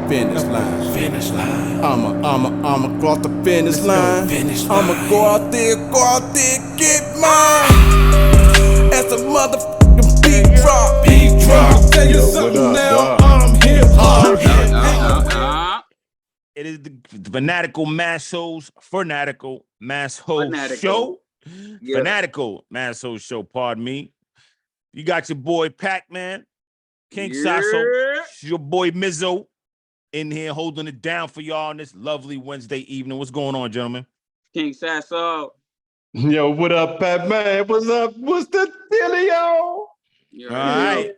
finish line. Finish line. I'ma cross the finish line. I'ma go out there, get mine. As a motherfucking beat drop. Tell you something now, I'm hip hop. It is the Fanatical Massholes, Fanatical Massholes Show. Yeah. Fanatical Massholes Show, pardon me. You got your boy Pac-Man, King Sasso, your boy Mizzo in here holding it down for y'all on this lovely Wednesday evening. What's going on, gentlemen? King Sasso. Yo, what up, Pac-Man? What's up? What's the dealio? All right.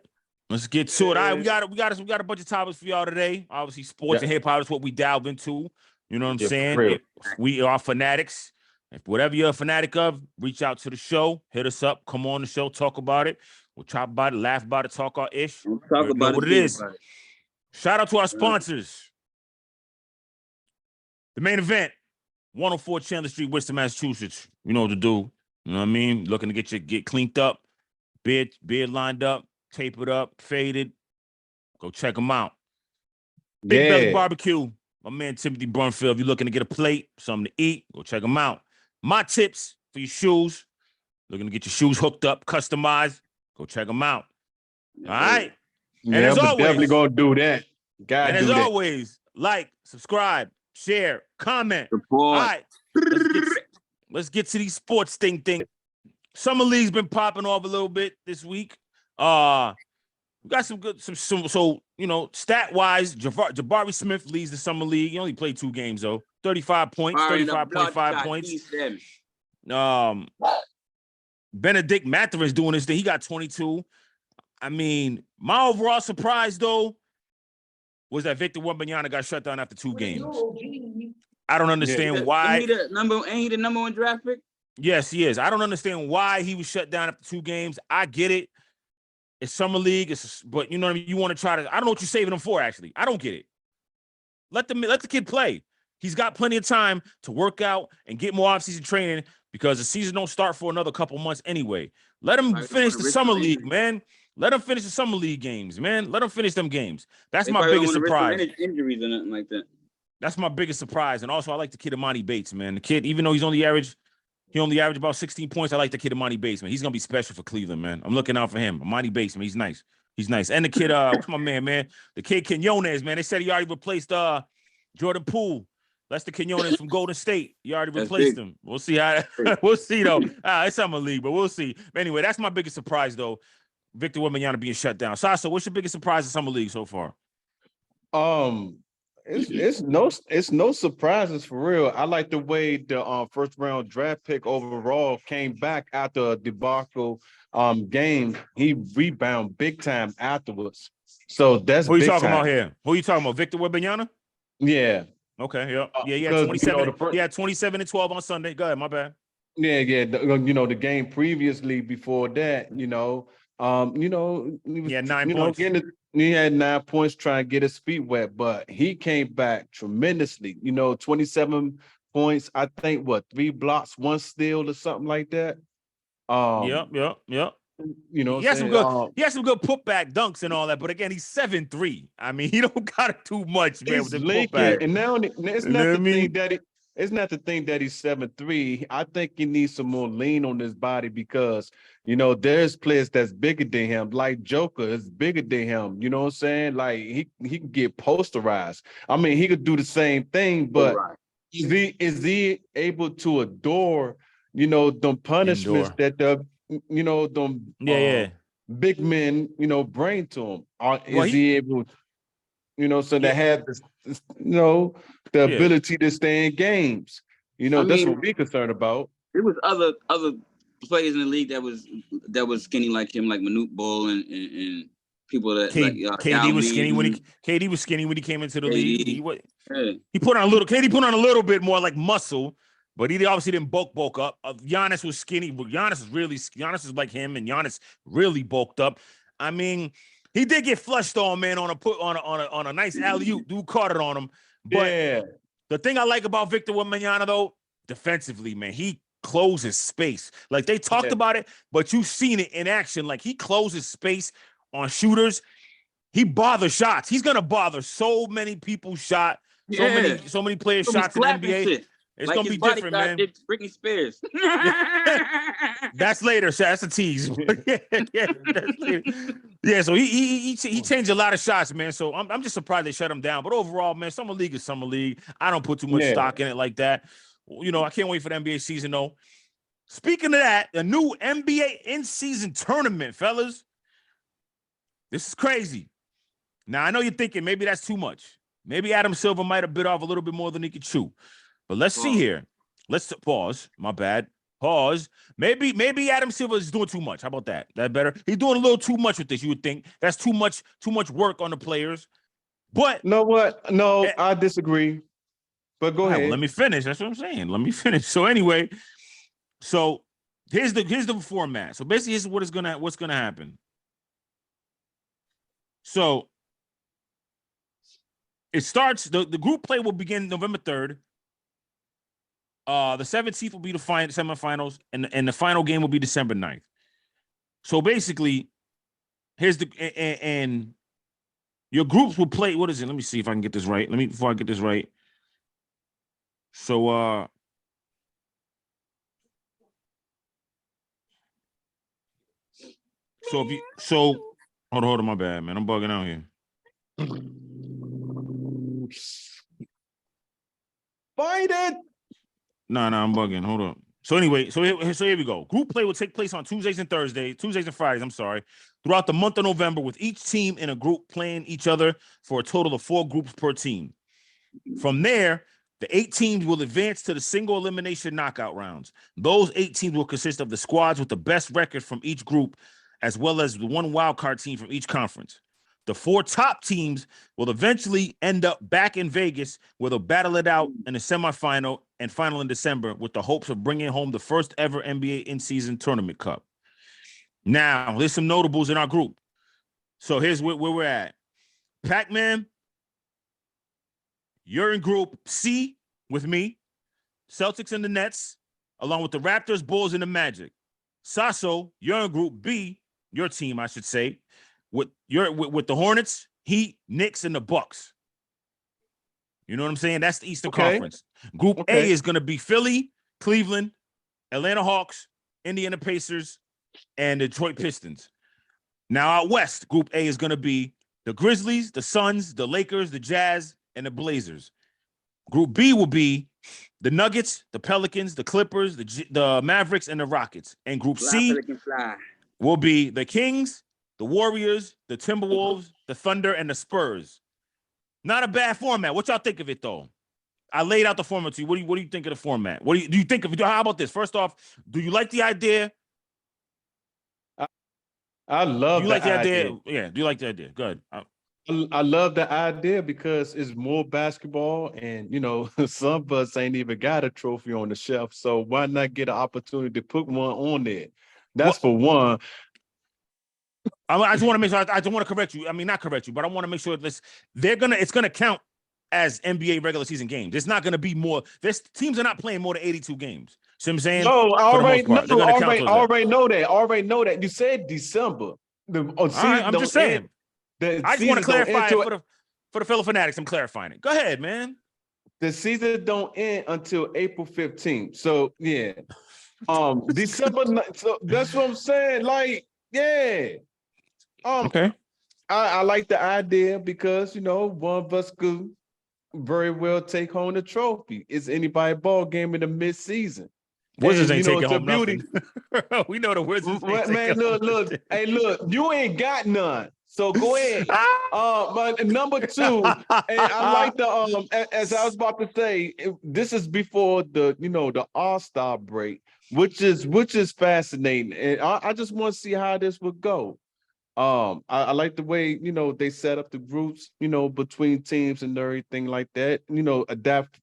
Let's get to it. All right, we got a bunch of topics for y'all today. Obviously, sports and hip hop is what we delve into. You know what I'm saying? We are fanatics. If whatever you're a fanatic of, reach out to the show, hit us up, come on the show, talk about it. We'll talk about it, laugh about it, talk our ish. Talk about what it is. Shout out to our sponsors. The main event, 104 Chandler Street, Worcester, Massachusetts. You know what to do. You know what I mean? Looking to get cleaned up, beard lined up, tapered up, faded. Go check them out. Big Belly Barbecue. My man Timothy Brunfield. If you're looking to get a plate, something to eat, go check them out. My tips for your shoes. Looking to get your shoes hooked up, customized, go check them out. All right. And as always, definitely gonna do that. And as always, like, subscribe, share, comment. Report. All right. Let's get to these sports thing. Summer League's been popping off a little bit this week. We got some good, so you know, stat wise, Jabari Smith leads the Summer League. He only played 2 games though. 35 points, 35.5 points. Benedict Mathurin's doing this thing. He got 22. I mean, my overall surprise though was that Victor Wembanyama got shut down after 2 games. I don't understand why. Ain't he the number 1 draft pick? Yes, he is. I don't understand why he was shut down after 2 games. I get it. It's Summer League, but you know what I mean? You want to try to, I don't know what you're saving him for, actually. I don't get it. Let the kid play. He's got plenty of time to work out and get more off-season training because the season don't start for another couple months anyway. Let him finish the Summer League, man. Let him finish the Summer League games, man. Let him finish them games. That's my biggest surprise. Injuries or nothing like that. That's my biggest surprise. And also, I like the kid Imani Bates, man. The kid, even though he only averaged about 16 points. I like the kid Imani Bates, man. He's gonna be special for Cleveland, man. I'm looking out for him. Imani Bates, man. He's nice. He's nice. And the kid, what's my man? The kid Quinones, man. They said he already replaced Jordan Poole. That's the Quinones from Golden State. He already replaced him. We'll see how. We'll see though. It's Summer League, but we'll see. Anyway, that's my biggest surprise though. Victor Wembanyama being shut down. Sasso, what's your biggest surprise in Summer League so far? It's no surprises for real. I like the way the first round draft pick overall came back after a debacle game. He rebounded big time afterwards. So that's who you talking about here? Who you talking about? Victor Wembanyama? Yeah. Okay. Yeah. He had 27. He had 27 and 12 on Sunday. Go ahead. My bad. Yeah. The game previously before that, he had 9 points. He had 9 points trying to get his feet wet, but he came back tremendously. 27 points. I think 3 blocks, 1 steal, or something like that. Yep. He had some good putback dunks and all that, but again, he's 7'3". I mean, he don't got it too much, man. With the putback. And now it's not the thing that he's 7'3". I think he needs some more lean on his body because there's players that's bigger than him, like Joker is bigger than him. You know what I'm saying? Like he can get posterized. I mean, he could do the same thing, but is he able to adore them punishments that the big men bring to him? Is he able to have this the ability to stay in games? That's what we're concerned about. There was other players in the league that was skinny like him, like Manute Bol and people that KD was skinny KD was skinny when he came into the league. He put on a little bit more like muscle, but he obviously didn't bulk up. Giannis was skinny, but Giannis is like him, and Giannis really bulked up. I mean, he did get flushed on, man, on a nice alley-oop. Dude caught it on him. But the thing I like about Victor Wembanyama, though, defensively, man, he closes space. Like, they talked about it, but you've seen it in action. Like, he closes space on shooters. he bothers shots. He's gonna bother so many people's shot. So many players' shots in the NBA. Shit. It's like gonna be different, man. Did Britney Spears. That's later. So that's a tease. That's later. Yeah. So he changed a lot of shots, man. So I'm just surprised they shut him down. But overall, man, summer league is summer league. I don't put too much stock in it like that. You know, I can't wait for the NBA season though. Speaking of that, the new NBA in-season tournament, fellas. This is crazy. Now I know you're thinking maybe that's too much. Maybe Adam Silver might have bit off a little bit more than he could chew. But let's see here. Let's pause. My bad. Pause. Maybe Adam Silver is doing too much. How about that? That better? He's doing a little too much with this. You would think that's too much work on the players. But know what? No, I disagree. But go ahead. Well, let me finish. That's what I'm saying. Let me finish. So anyway, so here's the format. So basically, here's what's gonna happen. So it starts. The group play will begin November 3rd. The 17th will be the semifinals, and the final game will be December 9th. So basically, here's and your groups will play. What is it? Let me see if I can get this right. Before I get this right. So hold on, my bad, man. I'm bugging out here. Find it. No, I'm bugging. Hold on. So anyway, so here we go. Group play will take place on Tuesdays and Fridays, I'm sorry, throughout the month of November, with each team in a group playing each other for a total of 4 groups per team. From there, the 8 teams will advance to the single elimination knockout rounds. Those 8 teams will consist of the squads with the best record from each group, as well as the 1 wildcard team from each conference. The 4 top teams will eventually end up back in Vegas, where they'll battle it out in the semifinal and final in December, with the hopes of bringing home the first ever NBA in-season tournament cup. Now, there's some notables in our group. So here's where we're at. Pac-Man, you're in group C with me, Celtics and the Nets, along with the Raptors, Bulls, and the Magic. Sasso, you're in group B, your team, I should say, with the Hornets, Heat, Knicks, and the Bucks. You know what I'm saying? That's the Eastern Conference. Group A is going to be Philly, Cleveland, Atlanta Hawks, Indiana Pacers, and Detroit Pistons. Now out west, Group A is going to be the Grizzlies, the Suns, the Lakers, the Jazz, and the Blazers. Group B will be the Nuggets, the Pelicans, the Clippers, the Mavericks, and the Rockets. And Group C will be the Kings, the Warriors, the Timberwolves, the Thunder, and the Spurs. Not a bad format. What y'all think of it, though? I laid out the format to you. What do you think of the format? What do you think of it? How about this? First off, do you like the idea? I love the idea. Yeah, do you like the idea? Good. I love the idea because it's more basketball, and some of us ain't even got a trophy on the shelf, so why not get an opportunity to put one on there? That's for one. I just want to make sure. I don't want to correct you. I mean, not correct you, but I want to make sure it's gonna count as NBA regular season games. It's not gonna be more. Teams are not playing more than 82 games. See what I'm saying? No, I already know that. You said December. I'm just saying. I just want to clarify it for the fellow fanatics. I'm clarifying it. Go ahead, man. The season don't end until April 15th. So yeah, December. So that's what I'm saying. Like, yeah. Okay. I like the idea because one of us could very well take home the trophy. It's anybody ball game in the mid-season. Wizards ain't taking home nothing. We know the Wizards. Man, look. Hey, look, you ain't got none. So go ahead. But number 2, and I like the as I was about to say, this is before the All-Star break, which is fascinating, and I just want to see how this would go. I like the way they set up the groups, between teams and everything like that. Adapt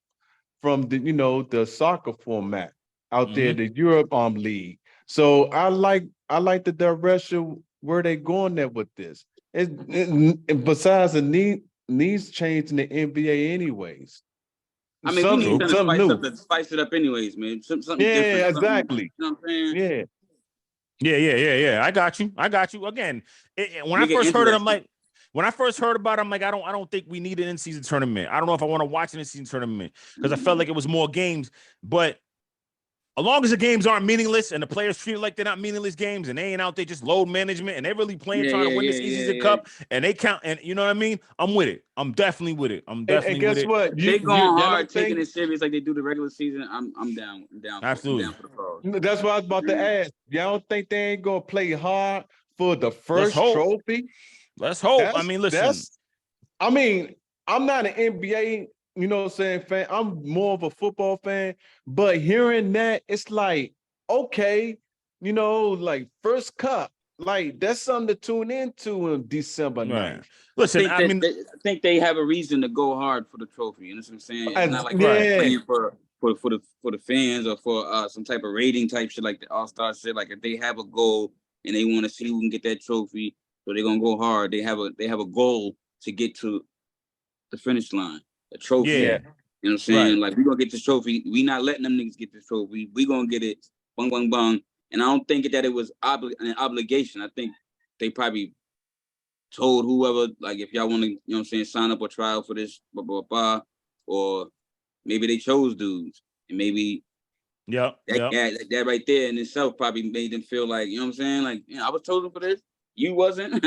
from the soccer format out there, the Europe League. So I like the direction where they going there with this. Besides the needs change in the NBA anyways. I mean, we need to spice it up anyways, man. Something different. Exactly. You know what I'm saying? Yeah. I got you. Again, when I first heard it, I'm like, when I first heard about it, I'm like, I don't think we need an in-season tournament. I don't know if I want to watch an in-season tournament because I felt like it was more games. But as long as the games aren't meaningless and the players treat it like they're not meaningless games and they ain't out there just load management and they're really playing trying to win this in-season cup and they count and you know what I mean? I'm with it. I'm definitely with it. I'm definitely and guess with it. what? They going hard, taking it serious like they do the regular season. I'm down. I'm down. Absolutely. I'm down for the cause. That's what I was about to ask. Y'all don't think they ain't gonna play hard for the first trophy? Let's hope. I mean, listen. I'm not an NBA, fan. I'm more of a football fan. But hearing that, it's like, okay, like first cup, like that's something to tune into in December 9th. Listen, I think they have a reason to go hard for the trophy. You know what I'm saying? It's not like playing for the fans or for some type of rating type shit like the All-Star shit. Like if they have a goal and they want to see who can get that trophy, so they're gonna go hard. They have a goal to get to the finish line, a trophy. Yeah. You know what I'm saying? Like we're gonna get this trophy. We not letting them niggas get this trophy. We gonna get it. Bung bung bung. And I don't think that it was an obligation. I think they probably told whoever, like, if y'all want to, sign up or try out for this, blah, blah, blah, or maybe they chose dudes. And maybe that right there in itself probably made them feel like, you know what I'm saying? Like, I was chosen for this. You wasn't?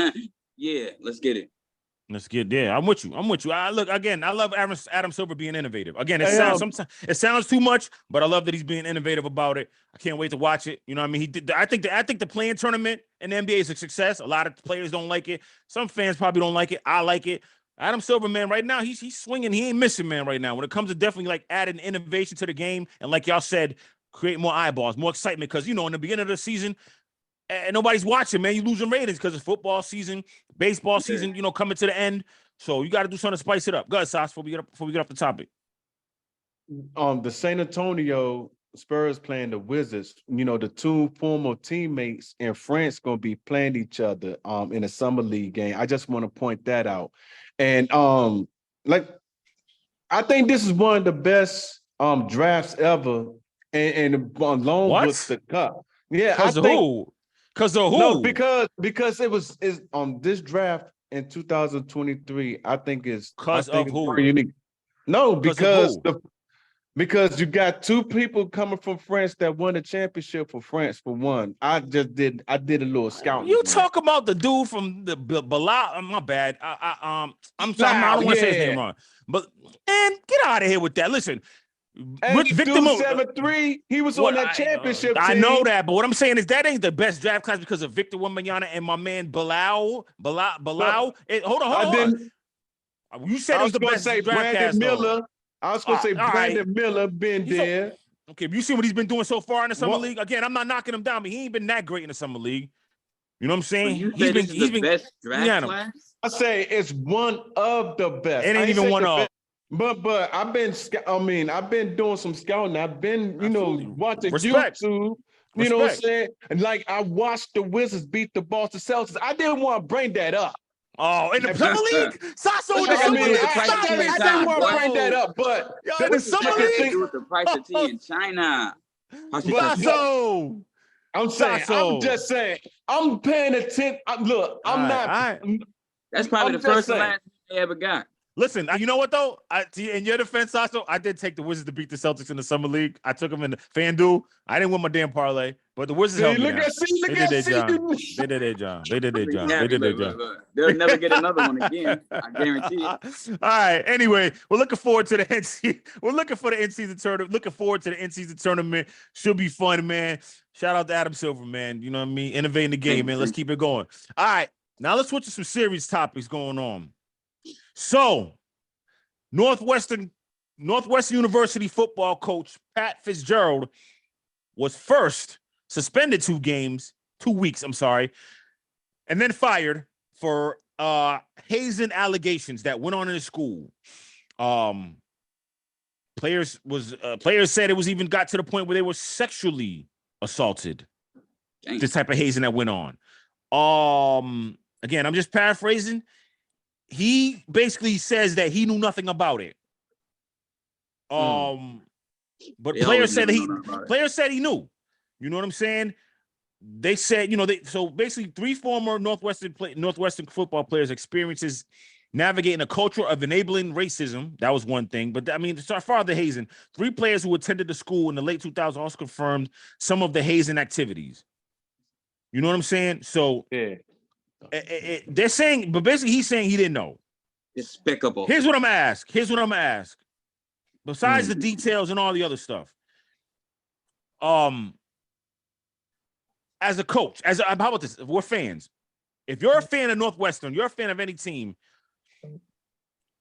Yeah, let's get it. Let's get there. I'm with you. Look, again, I love Adam Silver being innovative. Again, it sounds too much, but I love that he's being innovative about it. I can't wait to watch it. You know what I mean? I think the playing tournament in the NBA is a success. A lot of players don't like it. Some fans probably don't like it. I like it. Adam Silver, man, right now, he's swinging. He ain't missing, man, right now. When it comes to definitely, like, adding innovation to the game and, like y'all said, create more eyeballs, more excitement. Because, in the beginning of the season, and nobody's watching, man. You losing ratings because it's football season, baseball season, coming to the end. So you got to do something to spice it up. Go ahead, Sas, before we get off the topic. The San Antonio Spurs playing the Wizards. The two former teammates in France going to be playing each other in a summer league game. I just want to point that out. And I think this is one of the best drafts ever, and along with the cup. Yeah, because of who? Because of who? No, because it's on this draft in 2023. I think it's because of who? Unique. No, because you got two people coming from France that won the championship for France for one. I did a little scouting. You talk about the dude from the Bilal. My bad. I don't want to say his name wrong. But man, get out of here with that. Listen. And Victor 7-3, he was on that championship team. I know that, but what I'm saying is that ain't the best draft class because of Victor Wembanyama and my man Bilal. Hold on. You said it was the best draft class. I was going to say Brandon Miller been there. Okay, but you see what he's been doing so far in the summer league? Again, I'm not knocking him down, but he ain't been that great in the summer legue. You know what I'm saying? He's been the best draft class? I say it's one of the best. It ain't even one of. But I've been doing some scouting. I've been, watching YouTube. You know what I'm saying? And like I watched the Wizards beat the Boston Celtics. I didn't want to bring that up. Oh, in the summer league? Sasso in the I summer league? I didn't want to bring that up, but in the summer league? With the price of tea in China. Sasso! I'm just saying. I'm paying attention. Look, I'm not. That's probably the first and last they ever got. Listen, you know what though? In your defense, Sasso, I did take the Wizards to beat the Celtics in the summer league. I took them in the FanDuel. I didn't win my damn parlay, but the Wizards helped me. They did their job. They'll never get another one again. I guarantee it. All right. Anyway, we're looking forward to the NC. We're looking for the in-season tournament. Looking forward to the in-season tournament. Should be fun, man. Shout out to Adam Silver, man. You know what I mean? Innovating the game, man. Let's keep it going. All right. Now let's switch to some serious topics going on. So, Northwestern University football coach Pat Fitzgerald was first suspended 2 weeks, and then fired for hazing allegations that went on in his school. Players said it was even got to the point where they were sexually assaulted. Dang. This type of hazing that went on. Again, I'm just paraphrasing. He basically says that he knew nothing about it. But players said he knew. You know what I'm saying? they said, so basically 3 former Northwestern football players experiences navigating a culture of enabling racism. That was one thing. But I mean, so far as the hazing, 3 players who attended the school in the late 2000s also confirmed some of the hazing activities. You know what I'm saying? So Yeah. They're saying, but basically he's saying he didn't know. Despicable. Here's what I'm gonna ask. Besides the details and all the other stuff, as a coach, how about this? If we're fans. If you're a fan of Northwestern, you're a fan of any team,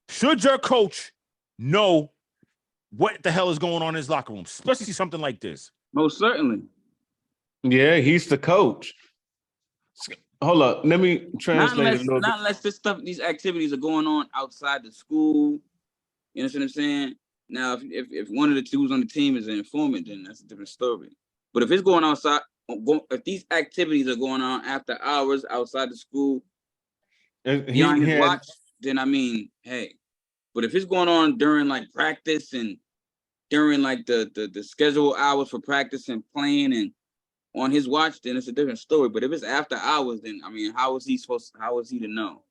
should your coach know what the hell is going on in his locker room, especially something like this? Most certainly. Yeah, he's the coach. Hold up, let me translate a little bit. Not unless these activities are going on outside the school. You know what I'm saying? Now, if one of the two on the team is an informant, then that's a different story. But if it's going outside, if these activities are going on after hours outside the school, beyond his watch, then I mean, hey. But if it's going on during like practice and during like the scheduled hours for practice and playing and on his watch, then it's a different story. But if it's after hours, then I mean, how is he to know?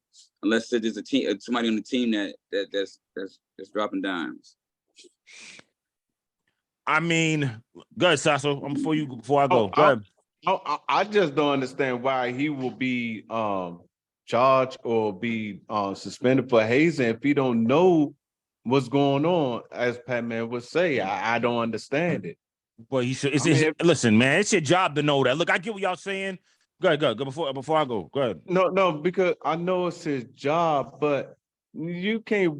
Unless there's somebody on the team that's dropping dimes. I mean, go ahead, Sasso. Before I go. Go ahead. I just don't understand why he will be charged or be suspended for hazing if he don't know what's going on, as Pat Man would say. I don't understand it. But he should. Listen, man, it's your job to know that. Look, I get what y'all saying. Go ahead. Before I go. Go ahead. No, because I know it's his job, but you can't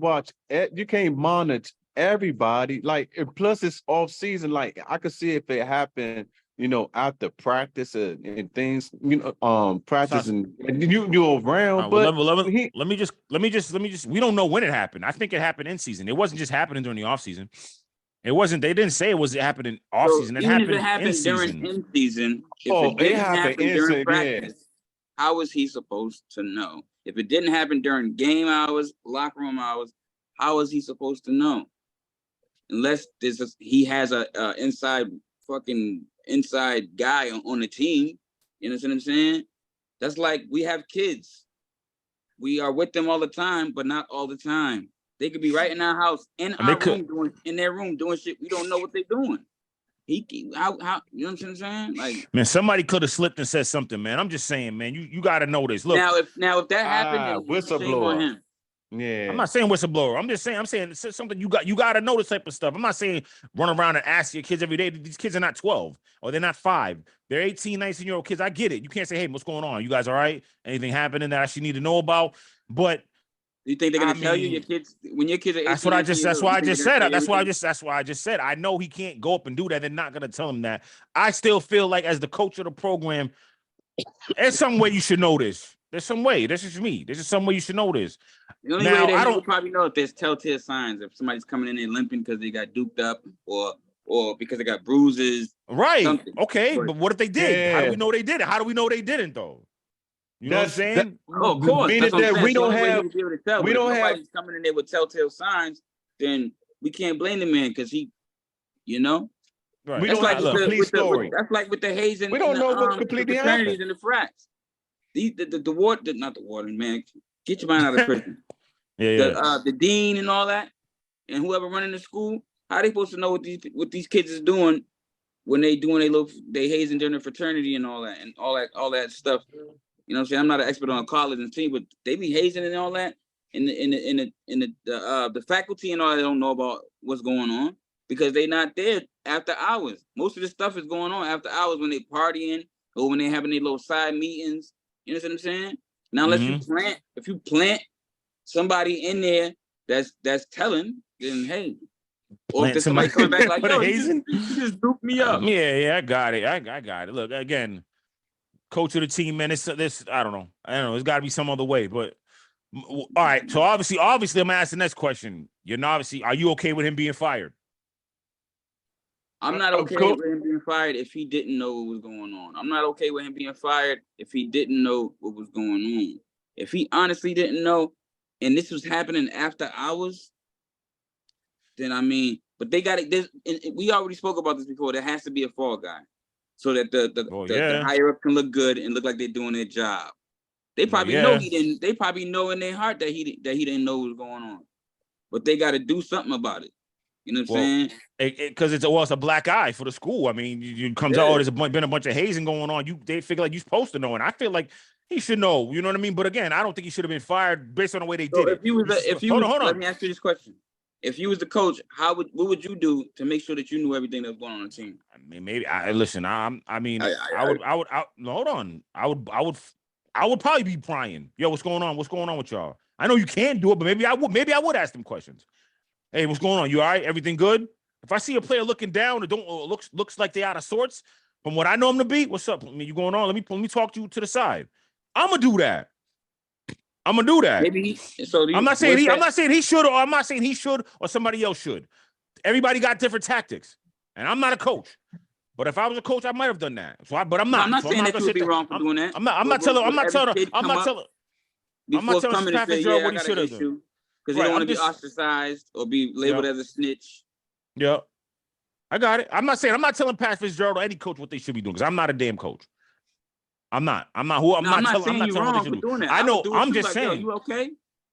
monitor everybody. Like, and plus it's off season. Like, I could see if it happened, after practice and things, practice and you around. But let me just. We don't know when it happened. I think it happened in season. It wasn't just happening during the off season. It wasn't. They didn't say it was happening off season. It happened in season. In season. If it didn't happen during practice, how was he supposed to know? If it didn't happen during game hours, locker room hours, how is he supposed to know? Unless he has a inside guy on the team. You know what I'm saying? That's like we have kids. We are with them all the time, but not all the time. They could be right in our house, in their room doing shit. We don't know what they're doing. How you know what I'm saying? Like, man, somebody could have slipped and said something, man. I'm just saying, man, you got to know this. Look, now if that happened, then whistleblower. On him. Yeah, I'm not saying whistleblower. I'm saying something you got to know this type of stuff. I'm not saying run around and ask your kids every day. These kids are not 12 or they're not 5. They're 18, 19-year-old kids. I get it. You can't say, hey, what's going on? You guys all right? Anything happening that I should need to know about? But you think they're gonna tell you your kids when your kids are 18? That's why I just said. I know he can't go up and do that. They're not gonna tell him that. I still feel like as the coach of the program, there's some way you should know this. There's some way. This is me. This is some way you should know this. The only way that you probably know if there's telltale signs, if somebody's coming in there limping because they got duped up or because they got bruises. Right. Something. Okay. But what if they did? Yeah. How do we know they did it? How do we know they didn't though? You know what I'm saying? Of course. We don't have. Nobody's coming in there with telltale signs, then we can't blame the man because he, Right. We don't have a complete story. That's like with the hazing. We don't know what's completely happened. And the frats. Not the warden, man. Get your mind out of prison. The dean and all that, and whoever running the school, how they supposed to know what these kids is doing when they doing they hazing during the fraternity and all that stuff. You know what I'm saying? I'm not an expert on college and team, but they be hazing and all that. And the faculty and all that don't know about what's going on because they not there after hours. Most of this stuff is going on after hours when they partying or when they having their little side meetings. You know what I'm saying? Now, unless you plant somebody in there that's telling, then hey. Or if somebody coming back like, yo, you just duped me up. Yeah, I got it. I got it. Look, again, coach of the team, man, this I don't know. It's got to be some other way. But all right, so obviously, I'm gonna ask the next question. Are you okay with him being fired? I'm not okay with him being fired if he didn't know what was going on. I'm not okay with him being fired if he didn't know what was going on. If he honestly didn't know, and this was happening after hours, then but they got it. We already spoke about this before. There has to be a fall guy. so that the higher up can look good and look like they're doing their job. They probably know he didn't. They probably know in their heart that he didn't know what was going on, but they got to do something about it. You know what I'm saying? Because it's a black eye for the school. I mean, it comes out, there's been a bunch of hazing going on. They figure like you're supposed to know, and I feel like he should know. You know what I mean? But again, I don't think he should have been fired based on the way they did it. Hold on. Let me ask you this question: if you was the coach, what would you do to make sure that you knew everything that was going on the team? I mean, maybe I would probably be prying. Yo, what's going on? What's going on with y'all? I know you can't do it, but maybe I would ask them questions. Hey, what's going on? You all right? Everything good? If I see a player looking down or looks like they out of sorts from what I know him to be, what's up? I mean, you going on? Let me talk to you to the side. I'm gonna do that. Maybe I'm not saying he should, or I'm not saying he should, or somebody else should. Everybody got different tactics, and I'm not a coach. But if I was a coach, I might have done that. But I'm not. I'm not saying that you would be wrong for doing that. I'm not telling Pat Fitzgerald what he should have done. Because you don't want to be ostracized or be labeled as a snitch. Yeah. I got it. I'm not telling Pat Fitzgerald or any coach what they should be doing, because I'm not a damn coach. I'm not telling you wrong for doing that. I know. I'm just saying. You okay?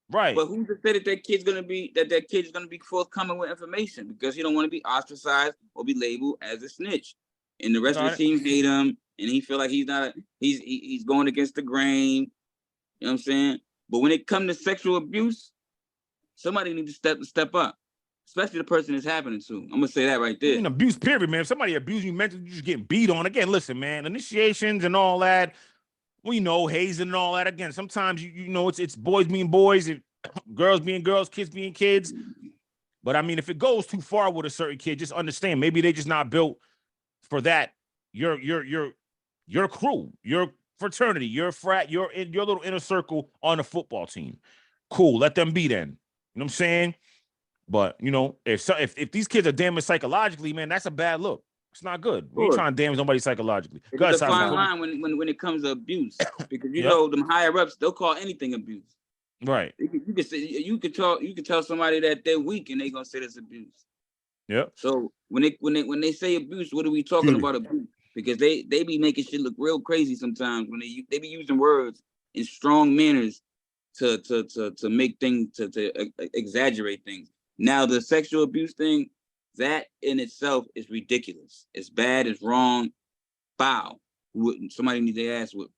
Right. But who's to say that kid's gonna be forthcoming with information, because he don't want to be ostracized or be labeled as a snitch, and the rest of the team hate him, and he feel like he's going against the grain. You know what I'm saying? But when it comes to sexual abuse, somebody needs to step up, especially the person it's happening to. I'm gonna say that right there. Abuse, period, man. If somebody abuse you mentally, you just getting beat on. Again, listen, man, initiations and all that. We know hazing and all that. Again, sometimes you know it's boys being boys, and girls being girls, kids being kids. But I mean, if it goes too far with a certain kid, just understand maybe they just not built for that. Your crew, your fraternity, your frat, your little inner circle on the football team. Cool, let them be then. You know what I'm saying? But, you know, if these kids are damaged psychologically, man, that's a bad look. It's not good. We ain't trying to damage nobody psychologically. It's a fine line when it comes to abuse, because you know them higher ups, they'll call anything abuse. Right. You could tell somebody that they're weak and they're gonna say that's abuse. Yeah. So when they say abuse, what are we talking about abuse? Because they be making shit look real crazy sometimes when they be using words in strong manners to make things to exaggerate things. Now the sexual abuse thing, that in itself is ridiculous. It's bad. It's wrong. Foul. Somebody needs their ass whipped.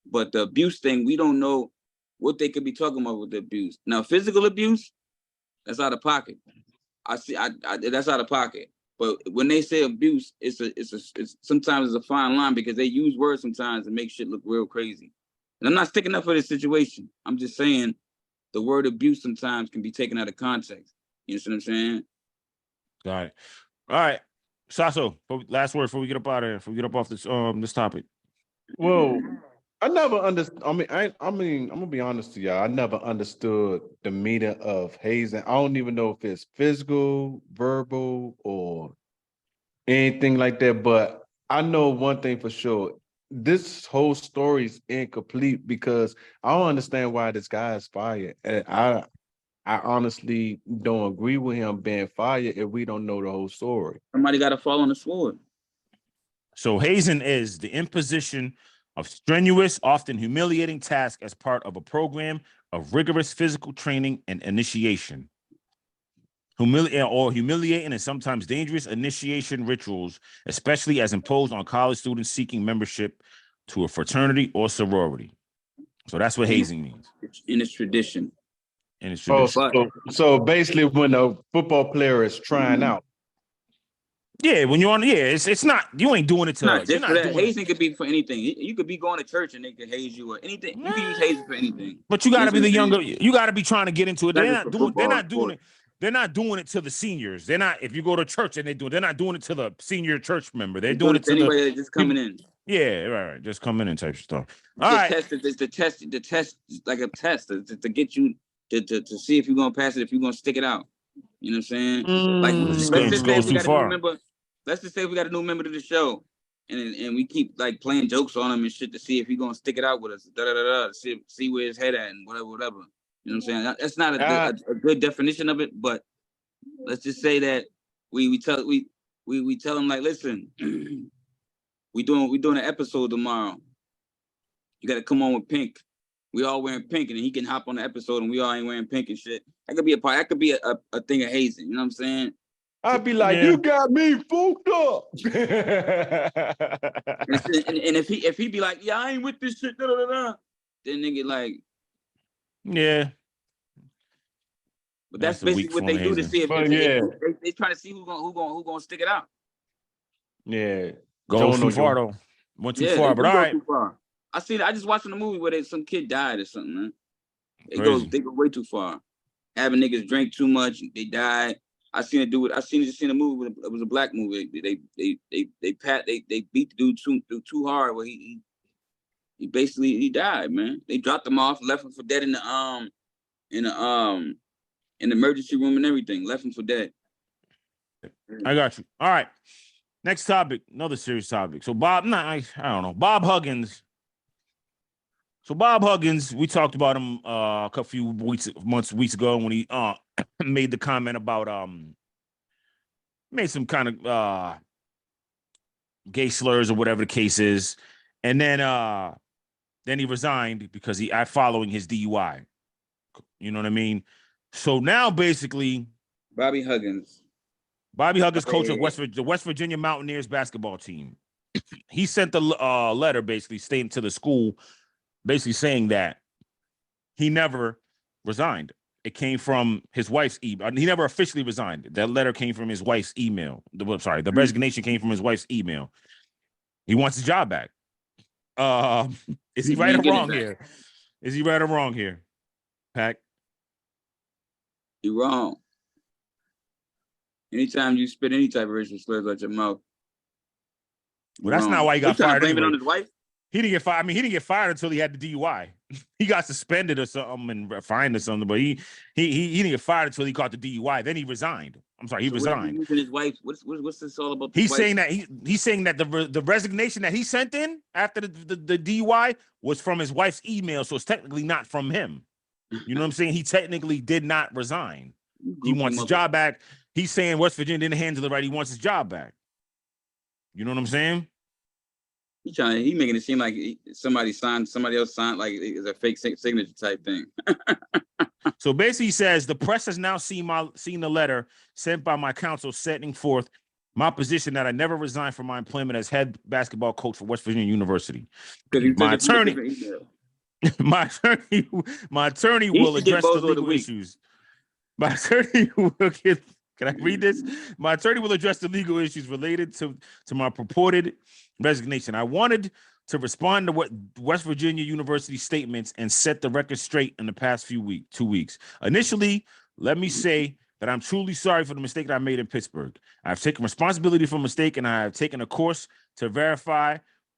But the abuse thing, we don't know what they could be talking about with the abuse. Now physical abuse, that's out of pocket. That's out of pocket. But when they say abuse, it's sometimes it's a fine line, because they use words sometimes to make shit look real crazy. And I'm not sticking up for this situation. I'm just saying the word abuse sometimes can be taken out of context. You know what I'm saying? Got it. All right. Sasso, last word before we get up out of here, before we get up off this topic. Well, I never understood. I mean, I'm gonna be honest to y'all. I never understood the meaning of hazing. I don't even know if it's physical, verbal, or anything like that. But I know one thing for sure: this whole story is incomplete, because I don't understand why this guy is fired, and I honestly don't agree with him being fired if we don't know the whole story. Somebody got to fall on the sword. So hazing is the imposition of strenuous, often humiliating tasks as part of a program of rigorous physical training and initiation. Humiliating and sometimes dangerous initiation rituals, especially as imposed on college students seeking membership to a fraternity or sorority. So that's what hazing means. In its tradition. So basically, when a football player is trying out. Yeah, when you're on, it's not, you ain't doing it to us. Hazing could be for anything. You could be going to church and they could haze you or anything. You can use hazing for anything. But you got to be you got to be trying to get into it. They're not doing it to the seniors. They're not, if you go to church and they're not doing it to the senior church member. They're doing it to anybody that's just coming in. Yeah, right. Just coming in type of stuff. The test like a test to get you to see if you're gonna pass it, if you're gonna stick it out. You know what I'm saying? Let's just say we got a new member to the show, and we keep like playing jokes on him and shit to see if he's gonna stick it out with us. See where his head at and whatever. You know what I'm saying? That's not a good definition of it, but let's just say that we tell him like, listen, We doing an episode tomorrow. You got to come on with pink. We all wearing pink, and then he can hop on the episode, and we all ain't wearing pink and shit. That could be a part. That could be a thing of hazing. You know what I'm saying? I'd be like, you got me fucked up. and if he be like, yeah, I ain't with this shit, then nigga like, yeah. But that's basically what they do to see if they trying to see who gonna stick it out. Yeah, go too far though. Went too far, but all right. I just watching a movie where some kid died or something, man. They go way too far. Having niggas drink too much, they died. I seen a movie. It was a black movie. They beat the dude too hard. Where he basically died, man. They dropped him off, left him for dead in the emergency room and everything. Left him for dead. I got you. All right. Next topic, another serious topic. So I don't know. Bob Huggins. So Bob Huggins, we talked about him a few weeks ago when he made the comment about made some kind of gay slurs or whatever the case is, and then he resigned because following his DUI. You know what I mean? So now basically, Bobby Huggins, coach of the West Virginia Mountaineers basketball team, he sent the letter basically stating to the school, basically saying that he never resigned. It came from his wife's email. He never officially resigned. That letter came from his wife's email. The resignation came from his wife's email. He wants his job back. Is he right or wrong here? Is he right or wrong here, Pac? You're wrong. Anytime you spit any type of racial slurs out your mouth. Well, that's not why he got fired. Blame it on his wife? He didn't get fired. I mean, he didn't get fired until he had the DUI. He got suspended or something and fined or something, but he didn't get fired until he caught the DUI. Then he resigned. I'm sorry, he resigned. His wife. What's this all about? He's saying that he's saying that the resignation that he sent in after the DUI was from his wife's email, so it's technically not from him. You know what I'm saying? He technically did not resign. He wants his job back. He's saying West Virginia didn't handle it right. He wants his job back. You know what I'm saying? He making it seem like somebody else signed, like it's a fake signature type thing. So basically he says the press has now seen the letter sent by my counsel setting forth my position that I never resigned from my employment as head basketball coach for West Virginia University. My attorney will address the legal issues. My attorney will get. Can I read this? My attorney will address the legal issues related to my purported resignation. I wanted to respond to what West Virginia University statements and set the record straight in the past 2 weeks. Initially, let me say that I'm truly sorry for the mistake that I made in Pittsburgh. I've taken responsibility for a mistake, and I have taken a course to verify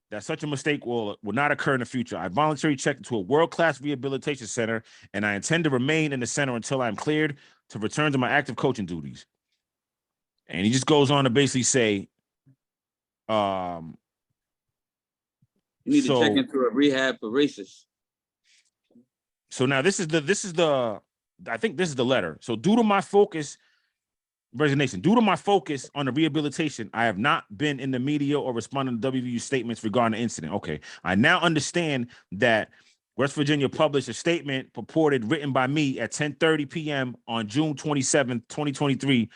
that such a mistake will not occur in the future. I voluntarily checked into a world-class rehabilitation center, and I intend to remain in the center until I'm cleared to return to my active coaching duties. And he just goes on to basically say, you need to check into a rehab for racists. So now this is the I think this is the letter. So due to my focus on the rehabilitation, I have not been in the media or responding to WVU statements regarding the incident. Okay. I now understand that West Virginia published a statement written by me at 10:30 p.m. on June 27th, 2023,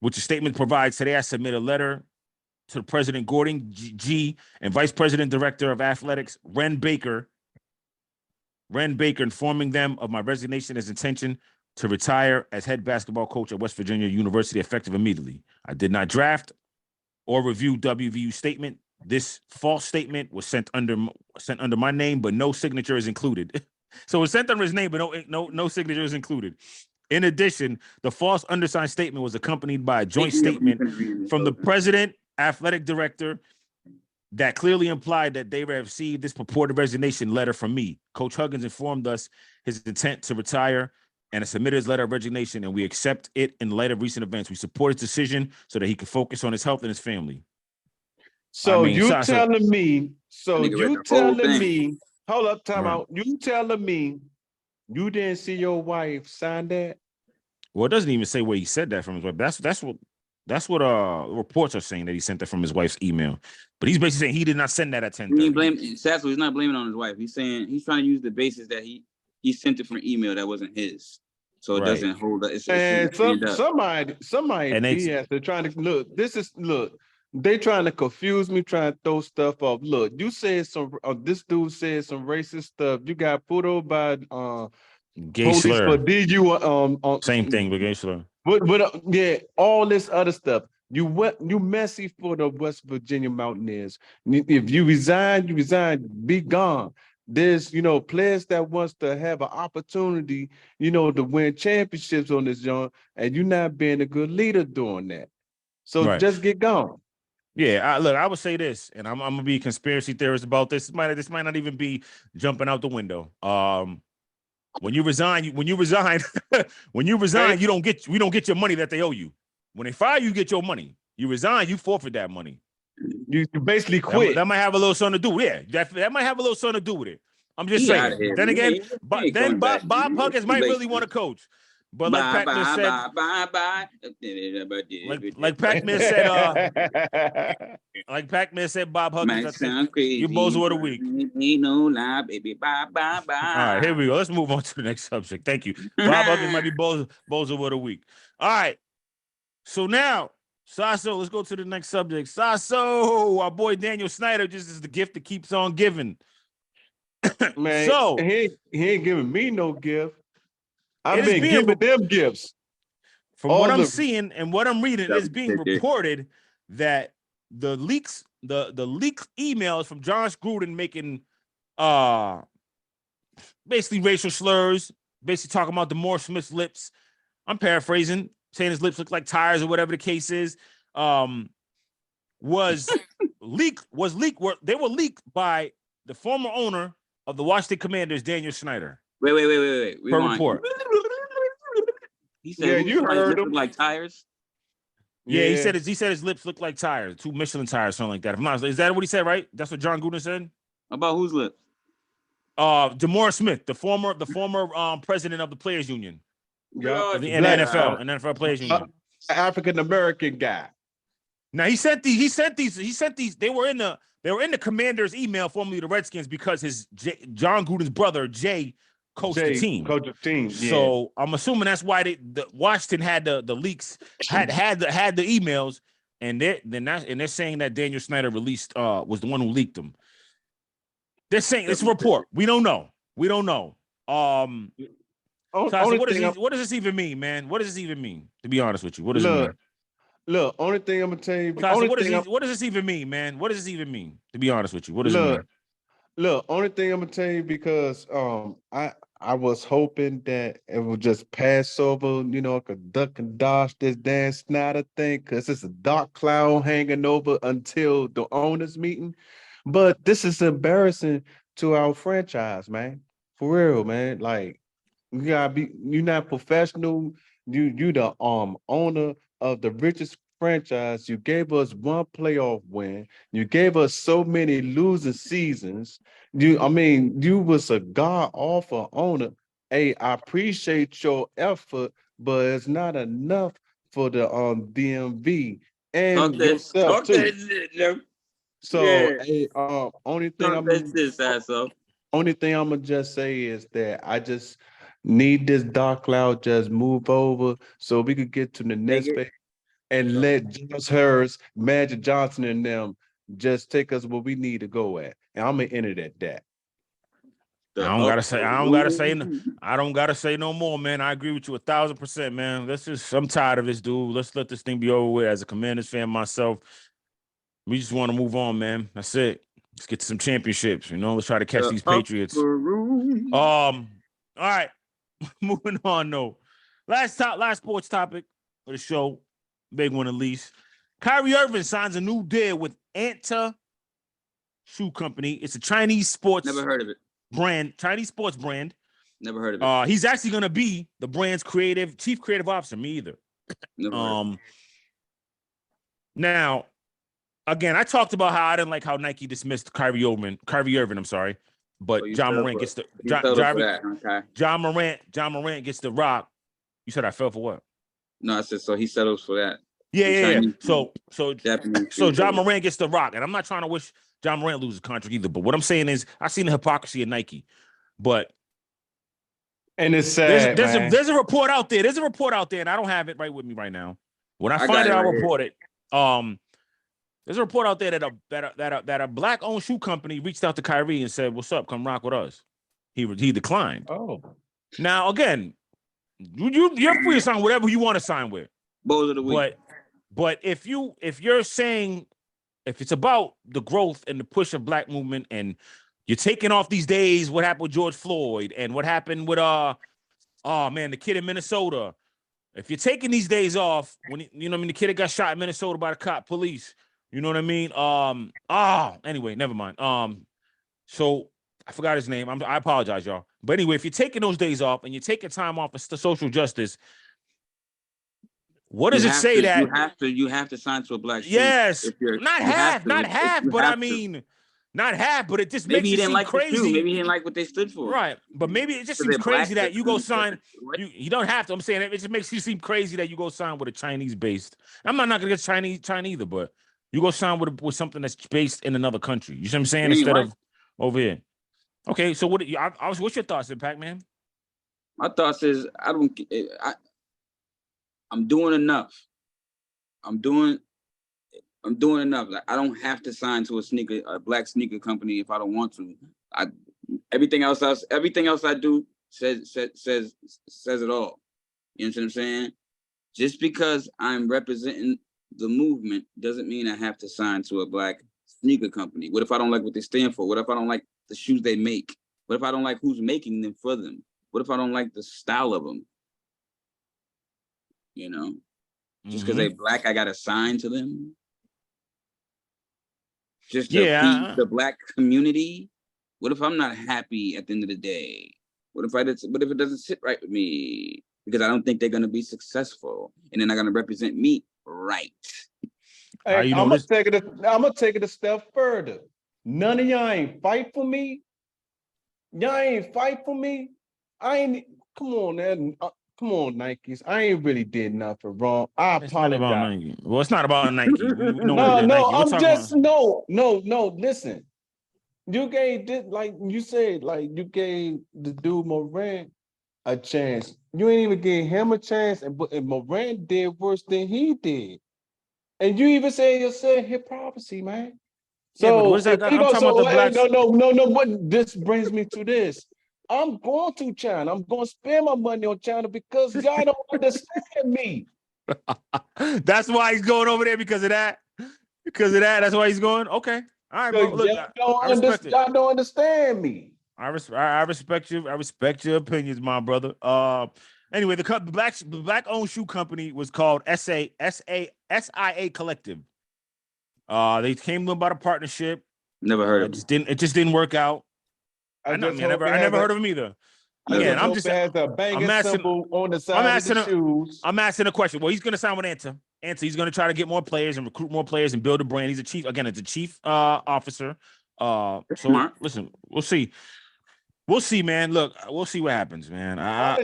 which the statement provides. Today, I submit a letter to President Gordon G. and Vice President Director of Athletics, Ren Baker, informing them of my resignation as intention to retire as head basketball coach at West Virginia University effective immediately. I did not draft or review WVU statement. This false statement was sent under my name, but no signature is included. So it was sent under his name, but no signature is included. In addition, the false undersigned statement was accompanied by a joint statement from the president, athletic director, that clearly implied that they received this purported resignation letter from me. Coach Huggins informed us his intent to retire and submitted his letter of resignation, and we accept it in light of recent events. We support his decision so that he can focus on his health and his family. So you telling me, hold up, time out. You telling me you didn't see your wife sign that? Well, it doesn't even say where he said that from his wife. That's what reports are saying, that he sent that from his wife's email. But he's basically saying he did not send that at 10:30. He ain't blaming Sasso. He's not blaming on his wife. He's saying he's trying to use the basis that he sent it from an email that wasn't his, so it doesn't hold up. And somebody And they- BS. They're trying to look. They trying to confuse me, trying to throw stuff up. Look, you said some. This dude said some racist stuff. You got put over by gay police slur. for did you Same thing with gay slur. But yeah, all this other stuff. You messy for the West Virginia Mountaineers. If you resign, you resign. Be gone. There's players that wants to have an opportunity, to win championships on this joint, and you're not being a good leader doing that. So just get gone. Yeah, I would say this, and I'm gonna be a conspiracy theorist about this. This might not even be jumping out the window. When you resign, you don't get your money that they owe you. When they fire you, get your money. You resign, you forfeit that money. You basically quit. That might have a little something to do with it. Yeah, that might have a little something to do with it. I'm just saying. Then again, Bob Huggins might really want to coach. But like Pac-Man said, Bob Huggins, you Bozo of the week. Ain't no lie, baby. Bye. All right, here we go. Let's move on to the next subject. Thank you. Bob Huggins might be Bozo of the week. All right. So now, Sasso, let's go to the next subject. Sasso, our boy Daniel Snyder just is the gift that keeps on giving. Man, so he ain't giving me no gift. I've been giving them gifts. From what I'm seeing and what I'm reading, it's being reported that the leaked emails from Josh Gruden making basically racial slurs, basically talking about Demore Smith's lips. I'm paraphrasing, saying his lips look like tires or whatever the case is. Was leaked. They were leaked by the former owner of the Washington Commanders, Daniel Snyder. Wait. Per report. He said, you heard him like tires. Yeah, he said his lips look like tires, 2 Michelin tires, something like that. If not, is that what he said? Right? That's what John Gruden said. About whose lips? Demore Smith, the former president of the Players Union. Yeah, the NFL Players Union. African American guy. Now he sent these. They were in the Commanders' email, formerly the Redskins, because John Gruden's brother Jay coached the team. Yeah. So I'm assuming that's why the Washington had the leaks, had the emails, and they're saying that Daniel Snyder was the one who leaked them. They're saying it's a report. We don't know. What does this even mean, man? What does this even mean? To be honest with you, what does it mean? Look, only thing I'm gonna tell you. What does this even mean, man? What does this even mean? To be honest with you, what does it mean? Look, only thing I'm gonna tell you because I was hoping that it would just pass over, I could duck and dodge this Dan Snyder thing because it's a dark cloud hanging over until the owners meeting. But this is embarrassing to our franchise, man. For real, man. Like you're not professional. You the owner of the richest franchise. You gave us one playoff win. You gave us so many losing seasons. You was a god-awful owner. Hey, I appreciate your effort, but it's not enough for the DMV and yourself too. So, hey, only thing I'm gonna just say is that I just need this dark cloud just move over so we could get to the next phase and let Josh Harris, Magic Johnson, and them just take us where we need to go at. And I'm gonna end it at that. I don't gotta say no more, man. I agree with you 1,000%, man. I'm tired of this, dude. Let's let this thing be over with. As a Commanders fan myself, we just want to move on, man. That's it. Let's get to some championships. Let's try to catch these Patriots. All right. Moving on, though. Last sports topic of the show, big one at least. Kyrie Irving signs a new deal with Anta Shoe Company. It's a Chinese sports. Never heard of it. Chinese sports brand. Never heard of it. He's actually going to be the brand's chief creative officer. Me either. Never heard. Now, again, I talked about how I didn't like how Nike dismissed Kyrie Irving. I'm sorry, but John Morant gets the John Morant gets the rock. You said I fell for what? No, I said so he settles for that. Yeah. Chinese So Japanese John Morant gets the rock, and I'm not trying to wish John Morant loses a contract either. But what I'm saying is, I seen the hypocrisy of Nike, but And it's sad, there's a report out there. There's a report out there, and I don't have it right with me right now. When I find it, I'll report it. There's a report out there that a black-owned shoe company reached out to Kyrie and said, "What's up? Come rock with us." He declined. Oh, now again, you're free to sign whatever you want to sign with. Bozo of the week. But if you're saying, if it's about the growth and the push of black movement, and you're taking off these days, what happened with George Floyd and what happened with the kid in Minnesota. If you're taking these days off, when the kid that got shot in Minnesota by the police, you know what I mean? Anyway, never mind. So I forgot his name. I apologize, y'all. But anyway, if you're taking those days off and you're taking time off for social justice, what does it say that you have to sign to a black shoe? Yes, not half, but I mean, not half, but it just makes it seem crazy. Maybe he didn't like what they stood for. Right, but maybe it just seems crazy that you go sign. You don't have to. I'm saying it just makes you seem crazy that you go sign with a Chinese-based. I'm not gonna get Chinese either, but you go sign with something that's based in another country. You see what I'm saying? Instead of over here. Okay, so what's your thoughts, Impact Man? My thoughts is I'm doing enough. I'm doing enough. Like, I don't have to sign to a black sneaker company if I don't want to. Everything else I do says it all. You know what I'm saying? Just because I'm representing the movement doesn't mean I have to sign to a black sneaker company. What if I don't like what they stand for? What if I don't like the shoes they make? What if I don't like who's making them for them? What if I don't like the style of them? You know, just because they're black, I got to sign to them. Just to feed the black community. What if I'm not happy at the end of the day? What if it doesn't sit right with me? Because I don't think they're going to be successful, and they're not going to represent me right. Hey, I'm gonna take it a step further. None of y'all ain't fight for me. Y'all ain't fight for me. Come on, man. Come on, Nikes. I ain't really did nothing wrong. I apologize. Well, it's not about Nike. No. Listen, you gave this, like you said, like you gave the dude Morant a chance. You ain't even gave him a chance, and Morant did worse than he did. And you even say yourself hypocrisy, man. So yeah, but what's that? I'm talking about the blacks. No. What this brings me to this. I'm going to China. I'm going to spend my money on China because y'all don't understand me. That's why he's going over there because of that. Because of that. That's why he's going. Okay. All right, bro. Look, y'all don't understand me. I respect you. I respect your opinions, my brother. Anyway, the black-owned shoe company was called SIA Collective. They came to about a partnership. Never heard of it. It just didn't work out. I never heard of him either. Again, I'm asking a question. Well, he's going to sign with Anta. He's going to try to get more players and recruit more players and build a brand. He's a chief. Again, it's a chief officer. Listen, we'll see. We'll see, man. Look, we'll see what happens, man. How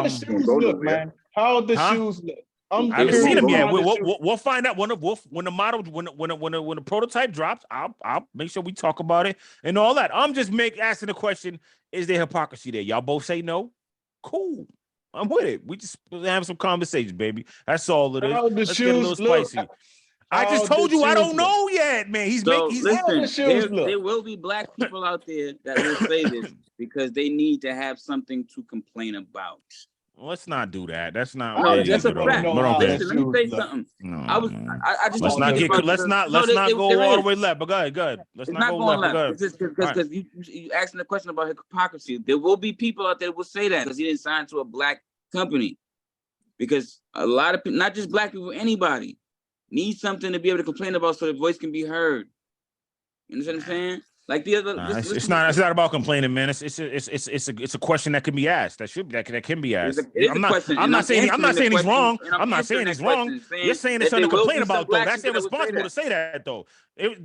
the shoes look, man? How the shoes look? I haven't seen them yet. We'll find out when the prototype drops. I'll make sure we talk about it and all that. I'm just asking the question: is there hypocrisy there? Y'all both say no. Cool. I'm with it. We just have some conversation, baby. That's all it is. Let's get a little spicy. I just told you I don't know yet, man. There will be black people out there that will say this because they need to have something to complain about. Let's not do that. That's not. That's a fact. Listen, let me say something. Let's not go all the way left. But go ahead. Let's not go left. Because you asking the question about hypocrisy. There will be people out there that will say that because he didn't sign to a black company. Because a lot of people, not just black people, anybody needs something to be able to complain about so their voice can be heard. You understand what I'm saying? Like the other, it's not about complaining, man. It's a question that can be asked. That can be asked. I'm not saying he's wrong. I'm not saying he's wrong. You're saying it's something to complain about, though. That's irresponsible to say that, though.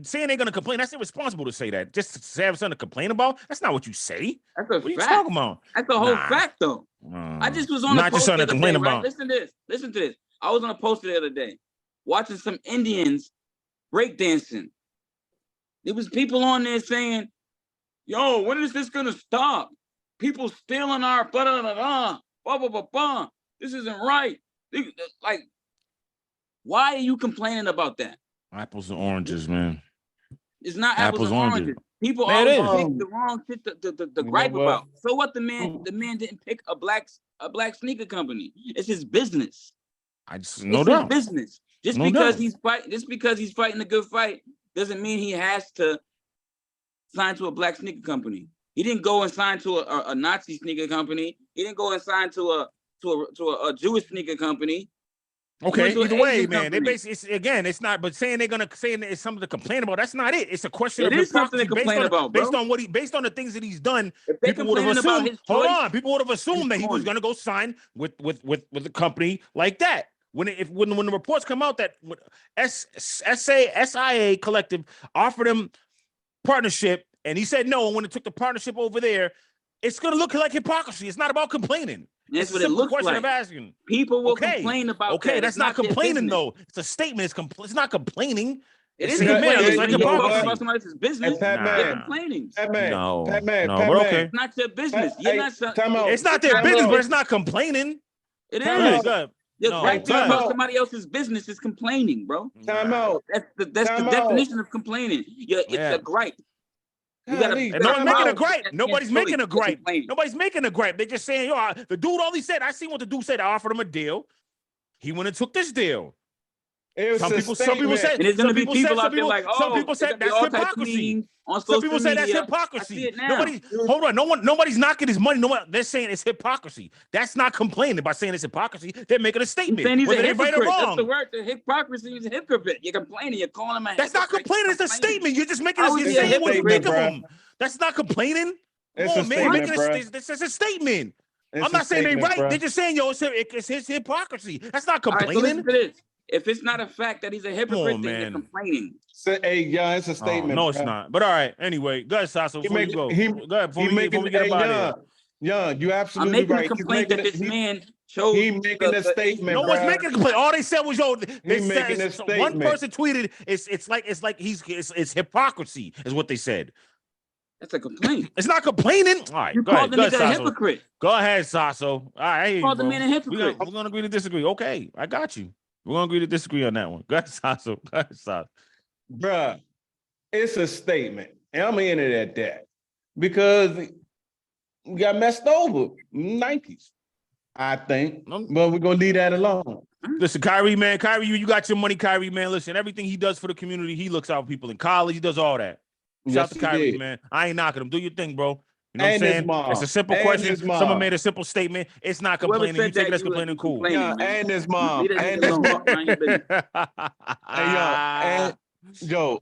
Saying they're gonna complain, that's irresponsible to say that. Just to have something to complain about, that's not what you say. That's a fact. What are you talking about? That's the whole fact, though. I just was on not just something to complain about. Listen to this. I was on a post the other day. watching some Indians breakdancing. There was people on there saying, yo, when is this gonna stop? People stealing our blah, blah, blah, blah. This isn't right. Like, why are you complaining about that? Apples and oranges, man. It's not apples and oranges. People Man, it always is. pick the wrong shit to gripe about. So what? The man didn't pick a black sneaker company. It's his business. His business. Just No because doubt. he's fighting a good fight doesn't mean he has to sign to a black sneaker company. He didn't go and sign to a Nazi sneaker company. He didn't go and sign to a Jewish sneaker company. Okay, either way, Asian man. They company. basically, it's not. But saying it's something to complain about. That's not it. It's a question It of is something to complain about, bro. based on the things that he's done. If they People would have complaining about assumed. his Hold choice, on, people would have assumed that he was going to go sign with a company like that. When the reports come out that SIA Collective offered him partnership and he said no, and when it took the partnership over there, it's going to look like hypocrisy. It's not about complaining. That's It's what a it simple looks question like. of asking. People will complain about that. Okay, that's It's not their complaining business. though. It's a statement. It's not complaining. It It's is saying, man, complaining. it looks like When you talk hypocrisy. about somebody else's business, they're complaining. No, Pat but okay. It's not your business. You're not. It's not their business, but it's not complaining. It Go ahead, is. go ahead. You're No, griping go about ahead. somebody else's business is complaining, bro. Time out. That's the definition of complaining. It's a gripe. You gotta, And no one's making a gripe. Nobody's choice. making a gripe. Complaining. Nobody's making a gripe. They're just saying, yo, the dude, all he said, I seen what the dude said. I offered him a deal. He went and took this deal. Some people said, And there's gonna be people out there like, some people said that's hypocrisy. On Some people say that's media. hypocrisy. I see it now. Hold on. Nobody's knocking his money. They're saying it's hypocrisy. That's not complaining by saying it's hypocrisy. They're making a statement. Saying he's whether a they're right or hypocrite. That's wrong. the word. The hypocrisy is a hypocrite. You're complaining. You're calling him a That's not hypocrite. complaining. It's a statement. You're just making How you're is he a saying what you think hypocrite, of him. That's not complaining. It's Come a on, man. statement, Making bruh. this is a statement. It's I'm not saying they right. Bruh. They're just saying, yo, it's his hypocrisy. That's not All right, so complaining. listen to this. If it's not a fact that he's a hypocrite, on, then man. you're complaining. Hey, yeah, it's a statement. No, it's bruh. not. But all right. Anyway, go ahead, Sasso. Before you go. Go ahead. Before we get about here. Yeah, you I'm absolutely making right. a complaint that this man chose. He making a statement. No one's making a complaint. All they said was, yo, one person tweeted, it's like it's hypocrisy, is what they said. That's a complaint. It's not complaining. All right, You go called ahead. the nigga a hypocrite. Go ahead, Sasso. All right, I hear you, Called the bro. man a hypocrite. We're gonna agree to disagree. Okay, I got you. We're gonna agree to disagree on that one. Go ahead, Sasso. Go ahead, Sasso. Bruh, it's a statement. And I'm in it at that. Because we got messed over in the 90s, I think. But we're gonna leave that alone. Listen, Kyrie, man. Kyrie, you got your money, Kyrie, man. Listen, everything he does for the community, he looks out for people in college. He does all that. Shout out to Kyrie, man. I ain't knocking him. Do your thing, bro. You know what I'm saying? It's a simple question. Someone made a simple statement. It's not complaining. You take it as complaining, cool. Yeah, and his mom.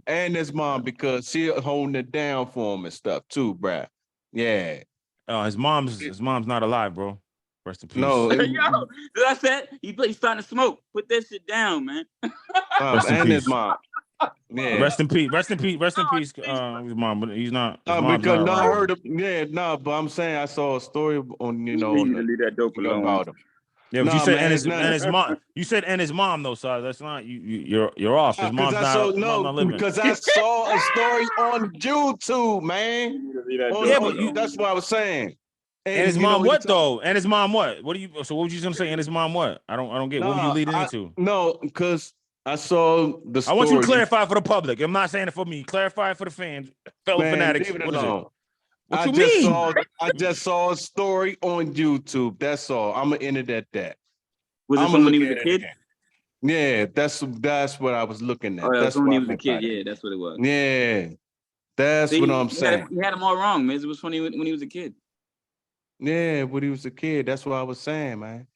And his mom, because she holding it down for him and stuff too, bruh. Yeah. His mom's not alive, bro. Rest in peace. No. Yo, I said he's trying to smoke. Put that shit down, man. And his mom. Yeah. Rest in peace. Rest in peace. His mom, but he's not. Because I heard him. But I'm saying I saw a story on leave that dope alone. about him. Yeah, but you said and his mom. You said and his mom though, so that's not you're off. His mom's not living. Because I saw a story on YouTube, man. That's what I was saying. And his mom what though? And his mom what? What were you gonna say? And his mom what? I don't get. What were you leading into? No, because I saw the story. I want you to clarify for the public. I'm not saying it for me. Clarify for the fans, fellow fanatics. Leave it what is alone. it? What you mean? I just saw a story on YouTube. That's all. I'm gonna end it at that. Was it when he was a kid? Yeah, that's what I was looking at. Oh, yeah, that's when he was a kid. Yeah, that's what it was. Yeah, that's what I'm saying. He had him all wrong, man. It was funny when he was a kid. Yeah, when he was a kid. That's what I was saying, man.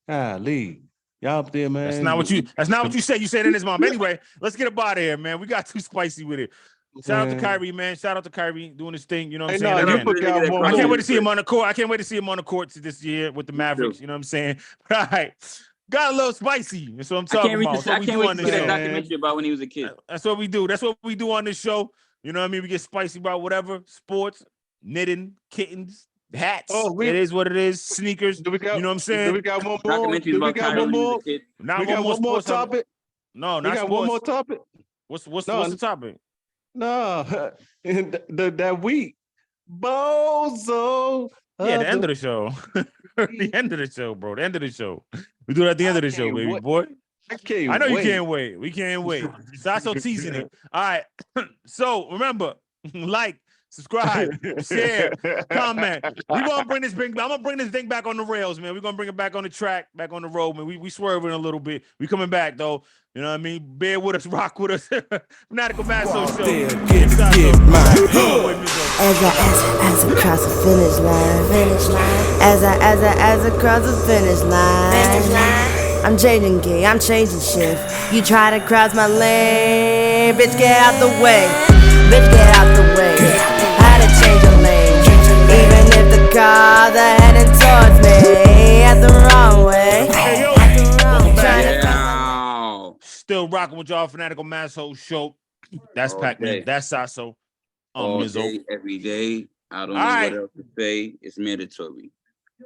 Golly. Y'all up there, man. That's not what you said. You said in his mom. Anyway, let's get up out of here, man. We got too spicy with it. Shout out to Kyrie, man. Shout out to Kyrie doing his thing. You know what I'm saying? I can't wait to see him on the court. I can't wait to see him on the court this year with the Mavericks. You know what I'm saying? All right. Got a little spicy. That's what I'm talking about. I can't wait to see that documentary about when he was a kid. That's what we do. That's what we do on this show. You know what I mean? We get spicy about whatever. Sports, knitting, kittens, hats. It is what it is. Sneakers. You know what I'm saying? Do we got one more? Documentaries about Kyrie when he was a kid. Not one more topic. No, We not got one more sports. topic. What's No. the topic? No, that week. Bozo. Yeah, the end of the show. The end of the show, bro. The end of the show. We do it at the end of the show, baby boy. I know wait. you can't wait. We can't wait. Sasso teasing it. All right. So remember, like, subscribe, share, comment. We're gonna bring this thing. I'm gonna bring this thing back on the rails, man. We're gonna bring it back on the track, back on the road, man. We swerving a little bit. We coming back though. You know what I mean? Bear with us, rock with us. Fanatical Massholes show. Get mine. As I cross the finish line. As I cross the finish line. I'm changing gear, I'm changing shift. You try to cross my lane, bitch, get out the way. Bitch, get out the way. How to change a lane, even if the cars are heading towards me at the wrong way. Hey, yo. Yeah. Still rocking with y'all, Fanatical Massholes show. That's All Pac-Man. day. That's Sasso. All Mizzo. day, every day. I don't know All right. what else to say. It's mandatory.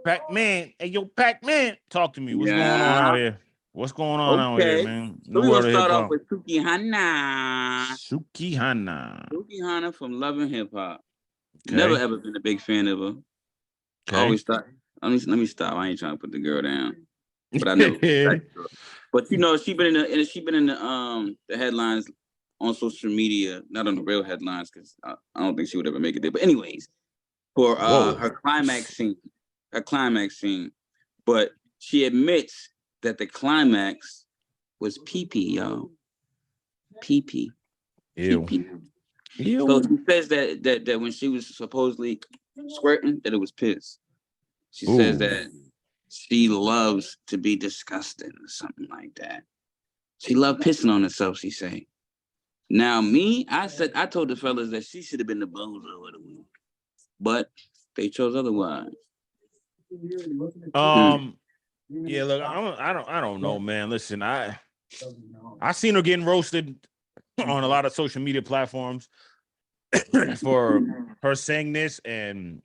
Pac-Man. Hey, yo, Pac-Man. Talk to me. What's going on out here? What's going on out here, man? So we're going to start off with Sukihana. Sukihana. Sukihana from Love and Hip Hop. Okay. Never ever been a big fan of her. Okay. Always thought, let me stop. I ain't trying to put the girl down. But I never respected her. But you know, she been in the headlines on social media, not on the real headlines, because I don't think she would ever make it there. But anyways, for her climax scene. But she admits that the climax was pee-pee, y'all. Pee-pee. Ew. Pee-pee. Ew. So she says that when she was supposedly squirting, that it was piss. She says that she loves to be disgusting or something like that. She loved pissing on herself, she say. Now, I told the fellas that she should have been the Bozo of the week, but they chose otherwise. Yeah, look, I don't know, man. Listen, I seen her getting roasted on a lot of social media platforms for her saying this, and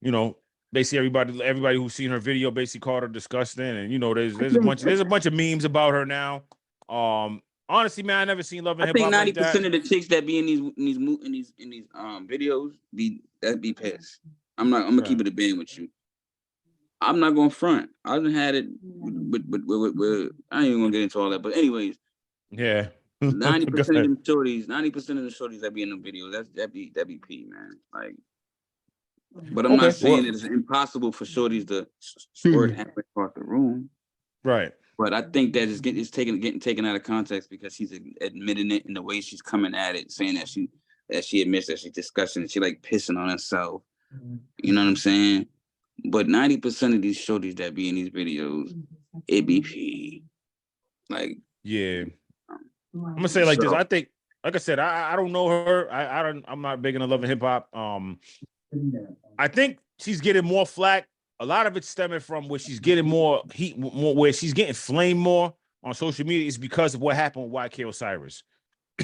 you know, basically everybody who's seen her video basically called her disgusting, and you know, there's a bunch of memes about her now. Honestly, man, I never seen Love and Hip Hop like that. 90% of the chicks that be in these videos be pissed. I'm gonna keep it a band with you. I'm not gonna front. I done had it, but I ain't even gonna get into all that. But anyways, yeah, 90% of them shorties, 90% of the shorties that be in the videos, that be P, man. Like, but I'm not saying that it's impossible for shorties to squirt halfway across the room, right? But I think that it's getting taken out of context because she's admitting it in the way she's coming at it, saying that she admits that she's disgusting, she like pissing on herself. You know what I'm saying? But 90% of these shorties that be in these videos, it be pee. Like, yeah. I'm gonna say like this. I think, like I said, I don't know her. I'm not big into Love and Hip Hop. I think she's getting more flack. A lot of it's stemming from where she's getting more heat, where she's getting flamed more on social media is because of what happened with YK Osiris.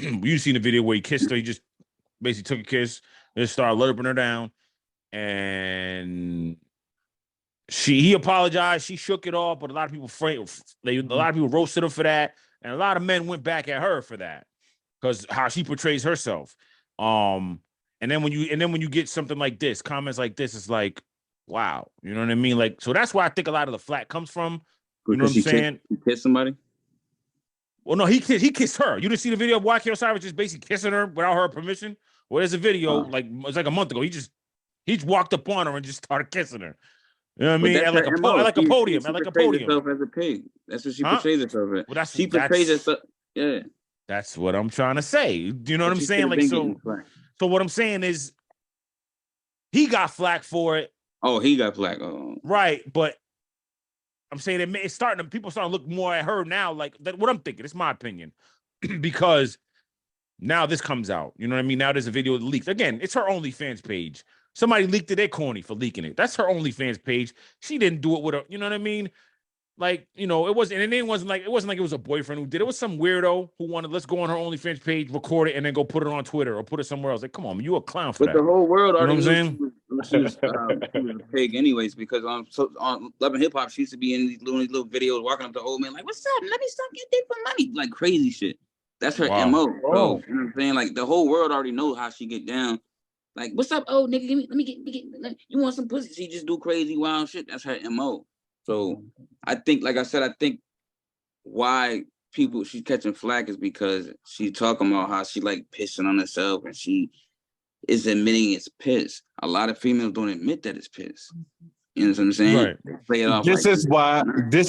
You've seen the video where he kissed her. He just basically took a kiss and started lurping her down, and he apologized. She shook it off, but a lot of people roasted her for that, and a lot of men went back at her for that because how she portrays herself. And then when you get something like this, comments like this, it's like, wow, you know what I mean? Like, so that's why I think a lot of the flack comes from. You know what I'm saying? He kissed somebody. Well, no, he kissed her. You didn't see the video of YK Osiris just basically kissing her without her permission? Well, there's a video like it's like a month ago. He just walked up on her and just started kissing her. You know what I mean? At like a podium. At like a podium. Herself as a pig. That's what she portrays herself as. Well, she portrays herself. Yeah. That's what I'm trying to say. You know what I'm saying? Like so what I'm saying is he got flack for it. Oh, he got flack. Oh. Right, but I'm saying people starting to look more at her now. Like what I'm thinking. It's my opinion because now this comes out. You know what I mean? Now there's a video leaked. Again, it's her OnlyFans page. Somebody leaked it. They're corny for leaking it. That's her OnlyFans page. She didn't do it with her. You know what I mean? like, you know, it wasn't like it was a boyfriend who did it. It was some weirdo who wanted, let's go on her OnlyFans page, record it, and then go put it on Twitter or put it somewhere else. Like, come on, man, you a clown for But that. the whole world You know already what I'm knew saying? she was a pig anyways, because on Love and Hip Hop, she used to be in these little videos walking up to old man like, what's up? Let me suck your dick for money. Like crazy shit. That's her Wow. MO, bro. You know what I'm saying? Like the whole world already knows how she get down. Like, what's up, old nigga? Let me get you want some pussy? She just do crazy wild shit. That's her MO. So I think, like I said, I think why she's catching flack is because she's talking about how she like pissing on herself and she is admitting it's piss. A lot of females don't admit that it's piss. You know what I'm saying? Right. They play it off This like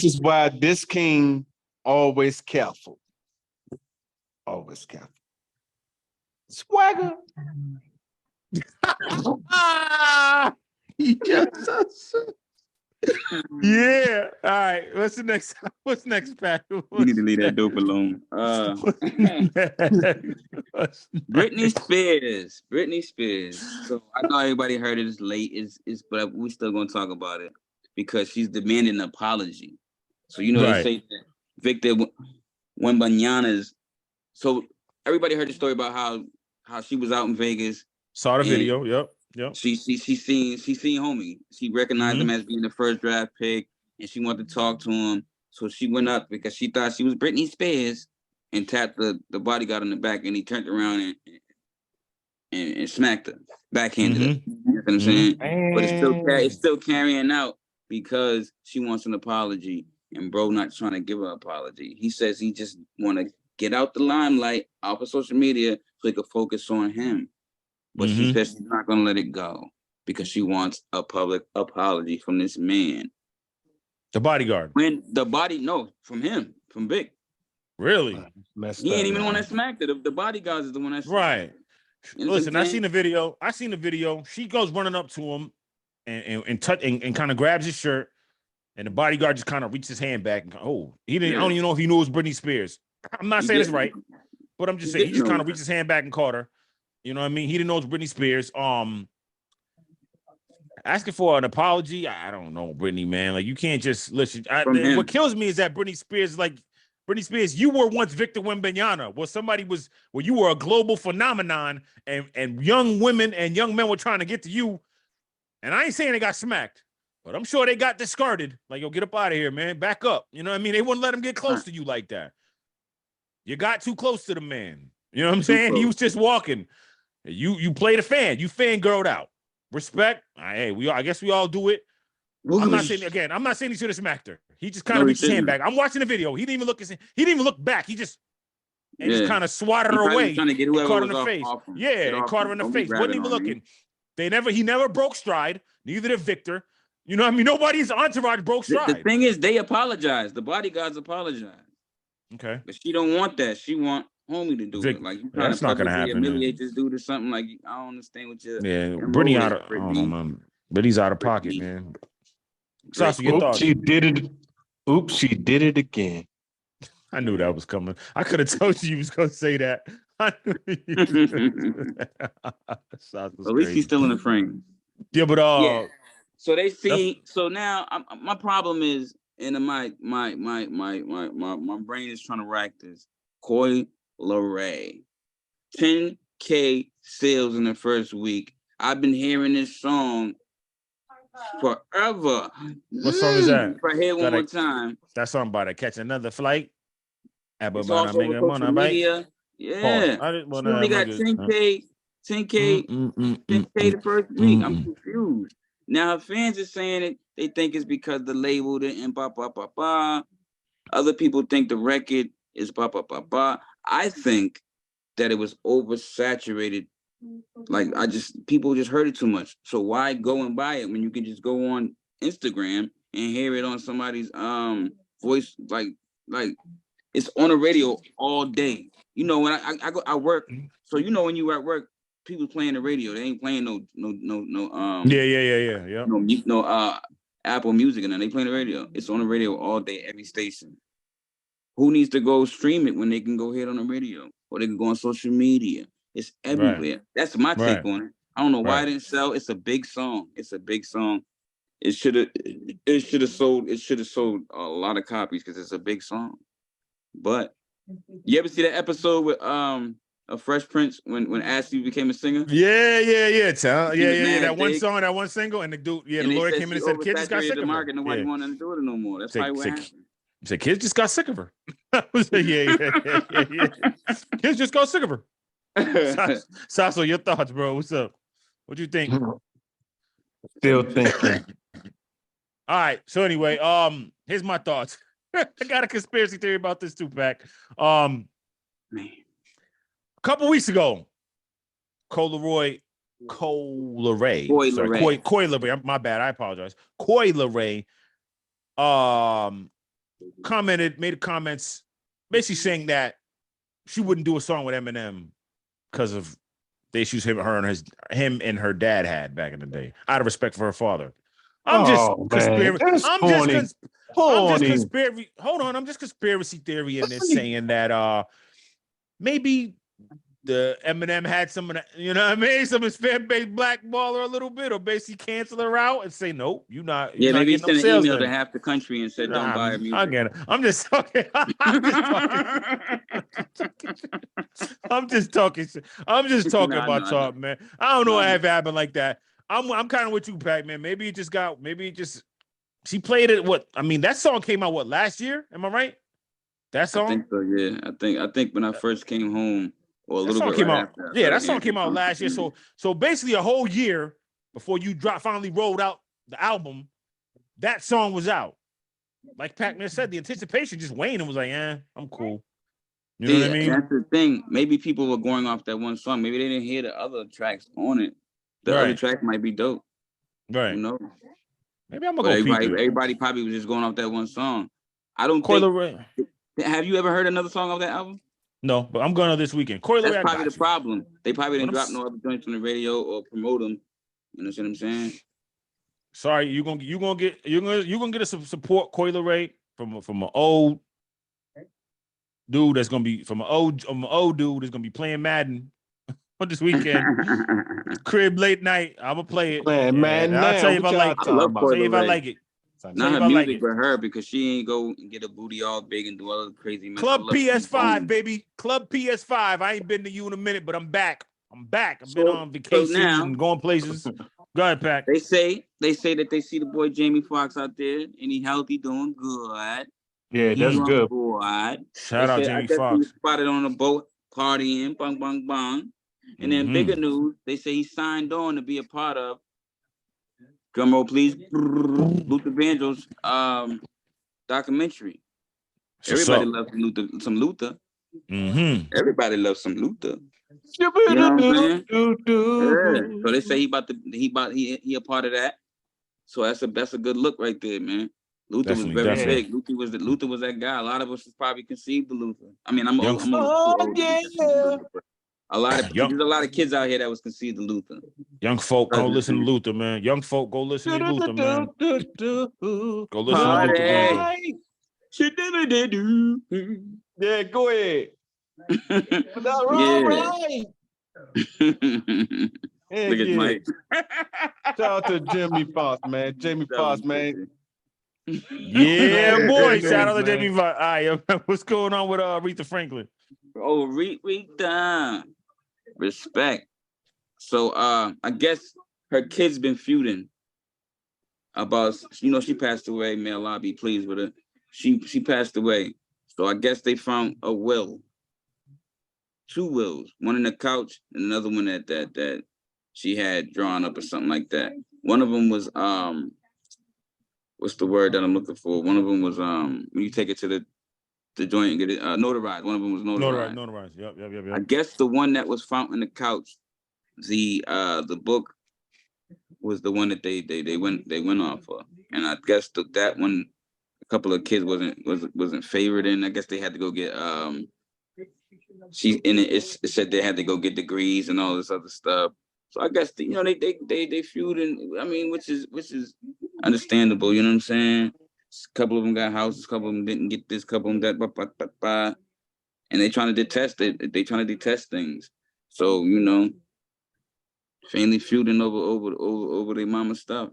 is why this king always careful. Always careful. Swagger. Yeah. All right. What's next, Pat? you need to leave that dope alone. Britney Spears. So I know everybody heard it is late, but we still gonna talk about it because she's demanding an apology. So you know they say that Victor Wembanyama's. So everybody heard the story about how she was out in Vegas. Saw the video. Yep. She seen homie. She recognized him as being the first draft pick, and she wanted to talk to him. So she went up because she thought she was Britney Spears and tapped the bodyguard on the back, and he turned around and smacked her, backhanded her. You know what I'm saying? But it's still carrying out because she wants an apology, and bro not trying to give her an apology. He says he just want to get out the limelight off of social media so he could focus on him. But she says she's not gonna let it go because she wants a public apology from this man. The bodyguard. From him, from Vic. Really? He ain't even the one that smacked it. The bodyguard is the one that smacked right. You know, listen, I seen the video. She goes running up to him and kind of grabs his shirt, and the bodyguard just kind of reaches his hand back and he didn't. I don't even know if he knew it was Britney Spears. I'm not saying it's right, but I'm just saying he just kind of reached his hand back and caught her. You know what I mean? He didn't know it was Britney Spears. Asking for an apology, I don't know, Britney, man. Like, you can't just listen. What kills me is that Britney Spears, you were once Victor Wembanyama, where you were a global phenomenon, and young women and young men were trying to get to you. And I ain't saying they got smacked, but I'm sure they got discarded. Like, yo, get up out of here, man. Back up. You know what I mean? They wouldn't let him get close to you like that. You got too close to the man. You know what I'm saying? He was just walking. You played a fan. You fangirled out. Respect. Hey, I guess we all do it. I'm not saying he should have smacked her. He just kind of reached his hand back. I'm watching the video. He didn't even look back. He just just kind of swatted her away. Trying to get and caught her in the face. And caught her in the face. Wasn't even looking. He never broke stride. Neither did Victor. You know what I mean? Nobody's entourage broke stride. The thing is, they apologize. The bodyguards apologize. Okay. But she don't want that. She want homie to do it. Like, you trying to humiliate this dude or something. Like, I don't understand what you're. Yeah, Britney out of. I don't know, man. Britney's out of pocket, man. Sasha, your thoughts? She did it. Oops, she did it again. I knew that was coming. I could have told you was going to say that. At least he's still in the frame. Yeah, but So they see. So now my problem is, and my brain is trying to rack this. Coi Leray, 10K sales in the first week. I've been hearing this song forever. What song is that? If I hear one more time. That song about to catch another flight. It's also on social media. Yeah. She only got 10K the first week. I'm confused. Now her fans are saying it. They think it's because the label didn't ba. Other people think the record is ba. I think that it was oversaturated. Like, people just heard it too much. So why go and buy it when you can just go on Instagram and hear it on somebody's voice? Like it's on the radio all day. You know, when I work, so you know when you at work, people playing the radio. They ain't playing no Apple Music and then they playing the radio. It's on the radio all day, every station. Who needs to go stream it when they can go hear it on the radio or they can go on social media? It's everywhere. Right. That's my take on it. I don't know why it didn't sell. It's a big song. it should have sold a lot of copies because it's a big song. But you ever see that episode with a Fresh Prince when Ashley became a singer? Yeah. That one big. song, that one single, and the dude, the lawyer came in and said, "Kids just got sick of her." Market, nobody wanted to do it no more. That's probably what happened. He said, "Kids just got sick of her." I was like, yeah. Kids just got sick of her. Sasso, your thoughts, bro? What's up? What you think? Still thinking. All right. So anyway, here's my thoughts. I got a conspiracy theory about this too, Pac. A couple weeks ago, Coy Leray. My bad. I apologize. Coy Leray made comments basically saying that she wouldn't do a song with Eminem because of the issues him and her dad had back in the day, out of respect for her father. I'm just conspiracy theory in this, saying that maybe the Eminem had some of that, you know what I mean? Some of his fan base blackball her a little bit, or basically cancel her out and say, nope, you're not. Yeah, maybe he sent an email to then. half the country and said, don't buy her music. I get it. I'm just talking. I'm just talking about talk, man. I don't know what happened like that. I'm kind of with you, Pac, man. Maybe she played it. That song came out last year? Am I right? That song? I think so, yeah. I think when I first came home, or a little bit came right out. after. Yeah, that song came out last year. So basically a whole year before you finally rolled out the album, that song was out. Like Pac-Man said, the anticipation just waned and was like, I'm cool. You know what I mean? That's the thing. Maybe people were going off that one song. Maybe they didn't hear the other tracks on it. The other track might be dope. Right. You know? Maybe I'm gonna go everybody probably was just going off that one song. I don't think. Have you ever heard another song off that album? No, but I'm going to this weekend. That's probably the problem. They probably didn't drop no other joints on the radio or promote them. You know what I'm saying? Sorry, you're gonna get some support, Coy Leray, from an old dude that's gonna be from an old dude that's gonna be playing Madden on this weekend. Crib late night. I'm gonna play it. Man, I'll tell you if I like it. I'll tell you if I like it. Not her music, but her, because she ain't go and get a booty all big and do all the crazy mess. Club PS5, baby. Club PS5. I ain't been to you in a minute, but I'm back. I've been on vacations and going places. Go ahead, Pac. They say that they see the boy Jamie Foxx out there and he healthy, doing good. Yeah, that's good. Shout out Jamie Foxx. He spotted on a boat partying, bang, bang, bang. And then bigger news, they say he signed on to be a part of, drum roll please, Luther Vandross documentary. Everybody loves some Luther. Mm-hmm. Everybody loves some Luther. You know what I'm saying? Yeah. So they say he a part of that. So that's a good look right there, man. Luther was very big. Luther was that guy. A lot of us probably conceived the Luther. I mean, I'm old. There's a lot of kids out here that was conceived of Luther. Young folk, go listen to Luther, man. Young folk, go listen to Luther, man. Go listen to Luther. Yeah, go ahead. Look at Mike. Shout out to Jamie Foxx, man. Jamie Foxx, man. Yeah, boy. Shout out to Jamie Foxx. All right, what's going on with Aretha Franklin? Oh, Aretha. Respect. So I guess her kids been feuding about, she passed away. May Allah be pleased with her. She passed away. So I guess they found a will. 2 wills. One in the couch and another one that she had drawn up or something like that. One of them was what's the word that I'm looking for? One of them was when you take it to the joint and get it notarized. One of them was notarized. Notarized. Yep. I guess the one that was found in the couch, the book was the one that they went off of. And I guess that one, a couple of kids wasn't favored in. I guess they had to go get it said they had to go get degrees and all this other stuff. So I guess they feud, and I mean, which is understandable. You know what I'm saying? A couple of them got houses, a couple of them didn't get this, couple of them that, and they trying to detest it. They trying to detest things. So family feuding over their mama stuff.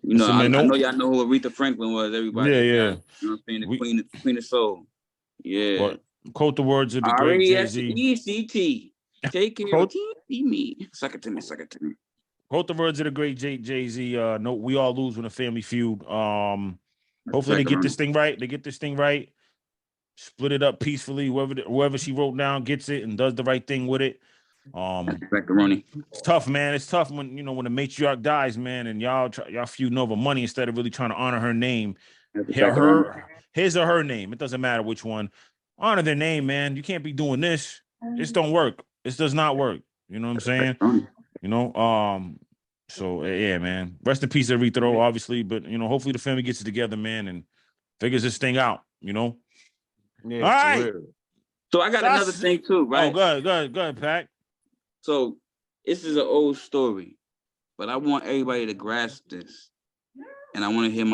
You know, So, man, I know y'all know who Aretha Franklin was. Everybody, Yeah. you know what I'm saying? The queen of soul. Yeah. Well, quote the words of the great Jay-Z. R-E-S-E-C-T. Take care of me. Suck it to me. Quote the words of the great Jay-Z. No, we all lose when a family feud. Hopefully they get this thing right. Split it up peacefully. Whoever she wrote down gets it and does the right thing with it. It's tough, man. It's tough when when the matriarch dies, man, and y'all feuding over money instead of really trying to honor her name. His or her name. It doesn't matter which one. Honor their name, man. You can't be doing this. This don't work. This does not work. You know what I'm saying? So yeah, man. Rest in peace, Aretha, obviously, but hopefully the family gets it together, man, and figures this thing out. Yeah, all right. So I got another thing too, right? Oh, go ahead, Pat. So this is an old story, but I want everybody to grasp this, and I want to hear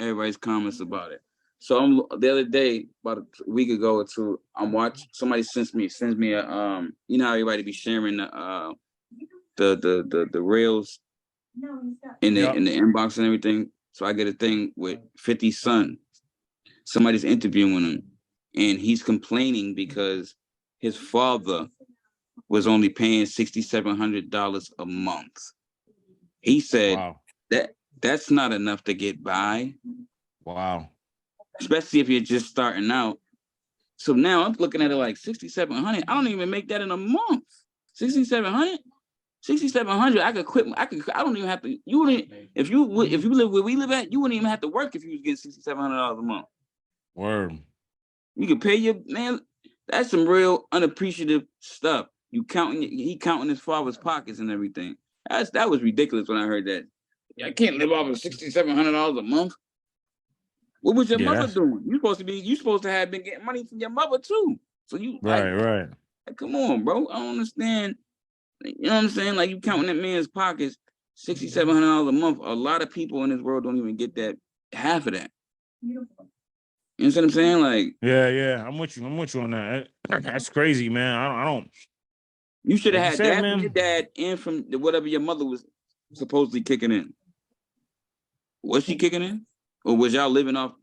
everybody's comments about it. So the other day, about a week ago or two, I'm watching. Somebody sends me a you know how everybody be sharing the reels in the inbox and everything. So I get a thing with 50's son. Somebody's interviewing him, and he's complaining because his father was only paying $6,700 a month. He said that's not enough to get by. Wow. Especially if you're just starting out. So now I'm looking at it like $6,700. I don't even make that in a month. $6,700. I could quit. I don't even have to. You wouldn't. If you live where we live at, you wouldn't even have to work if you was getting $6,700 a month. Word. You could pay your man. That's some real unappreciative stuff. He counting his father's pockets and everything. That was ridiculous when I heard that. I can't live off of $6,700 a month. What was your mother doing? You supposed to have been getting money from your mother too. So you right. Like, come on, bro. I don't understand. You know what I'm saying? Like, you counting that man's pockets, $6,700 a month. A lot of people in this world don't even get that, half of that. You know what I'm saying? Like, yeah. I'm with you on that. That's crazy, man. I don't. You should have had that from your dad and from whatever your mother was supposedly kicking in. Was she kicking in? Or was y'all living off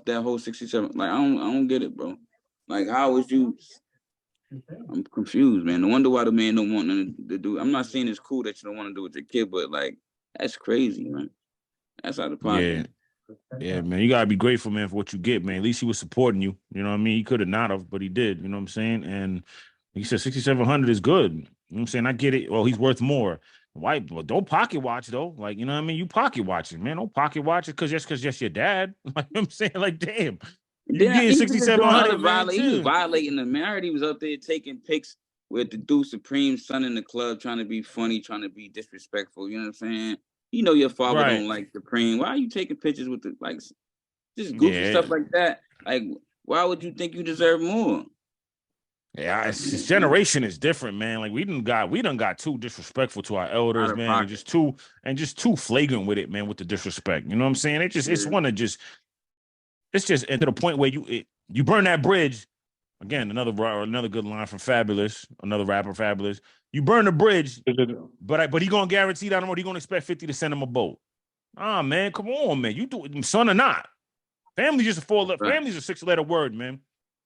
that whole 67? Like, I don't get it, bro. Like, how was you? I'm confused, man. No wonder why the man don't want nothing to do. I'm not saying it's cool that you don't want to do with your kid, but like, that's crazy, man. That's out of pocket. Yeah, man. You gotta be grateful, man, for what you get, man. At least he was supporting you. You know what I mean? He could have not have, but he did. You know what I'm saying? And he said 6,700 is good. You know what I'm saying? I get it. Well, he's worth more. Why? Well, don't pocket watch though. Like, you know what I mean? You pocket watching, man. Don't pocket watch it because just your dad. Like, you know what I'm saying? Like, damn. You getting 6,700. He was violating the man. I heard he was up there taking pics with the Dude Supreme's son in the club, trying to be funny, trying to be disrespectful. You know what I'm saying? You know your father don't like Supreme. Why are you taking pictures with the just goofy stuff like that? Like, why would you think you deserve more? Yeah, his generation is different, man. Like we done got too disrespectful to our elders, man, and just too flagrant with it, man, with the disrespect. You know what I'm saying? It's just to the point where you burn that bridge. Again, another good line from Fabulous, another rapper, Fabulous. You burn the bridge, but he gonna guarantee that he gonna expect 50 to send him a boat. Ah, man, come on, man. You do it, son or not. Family's just family's a 6-letter word, man.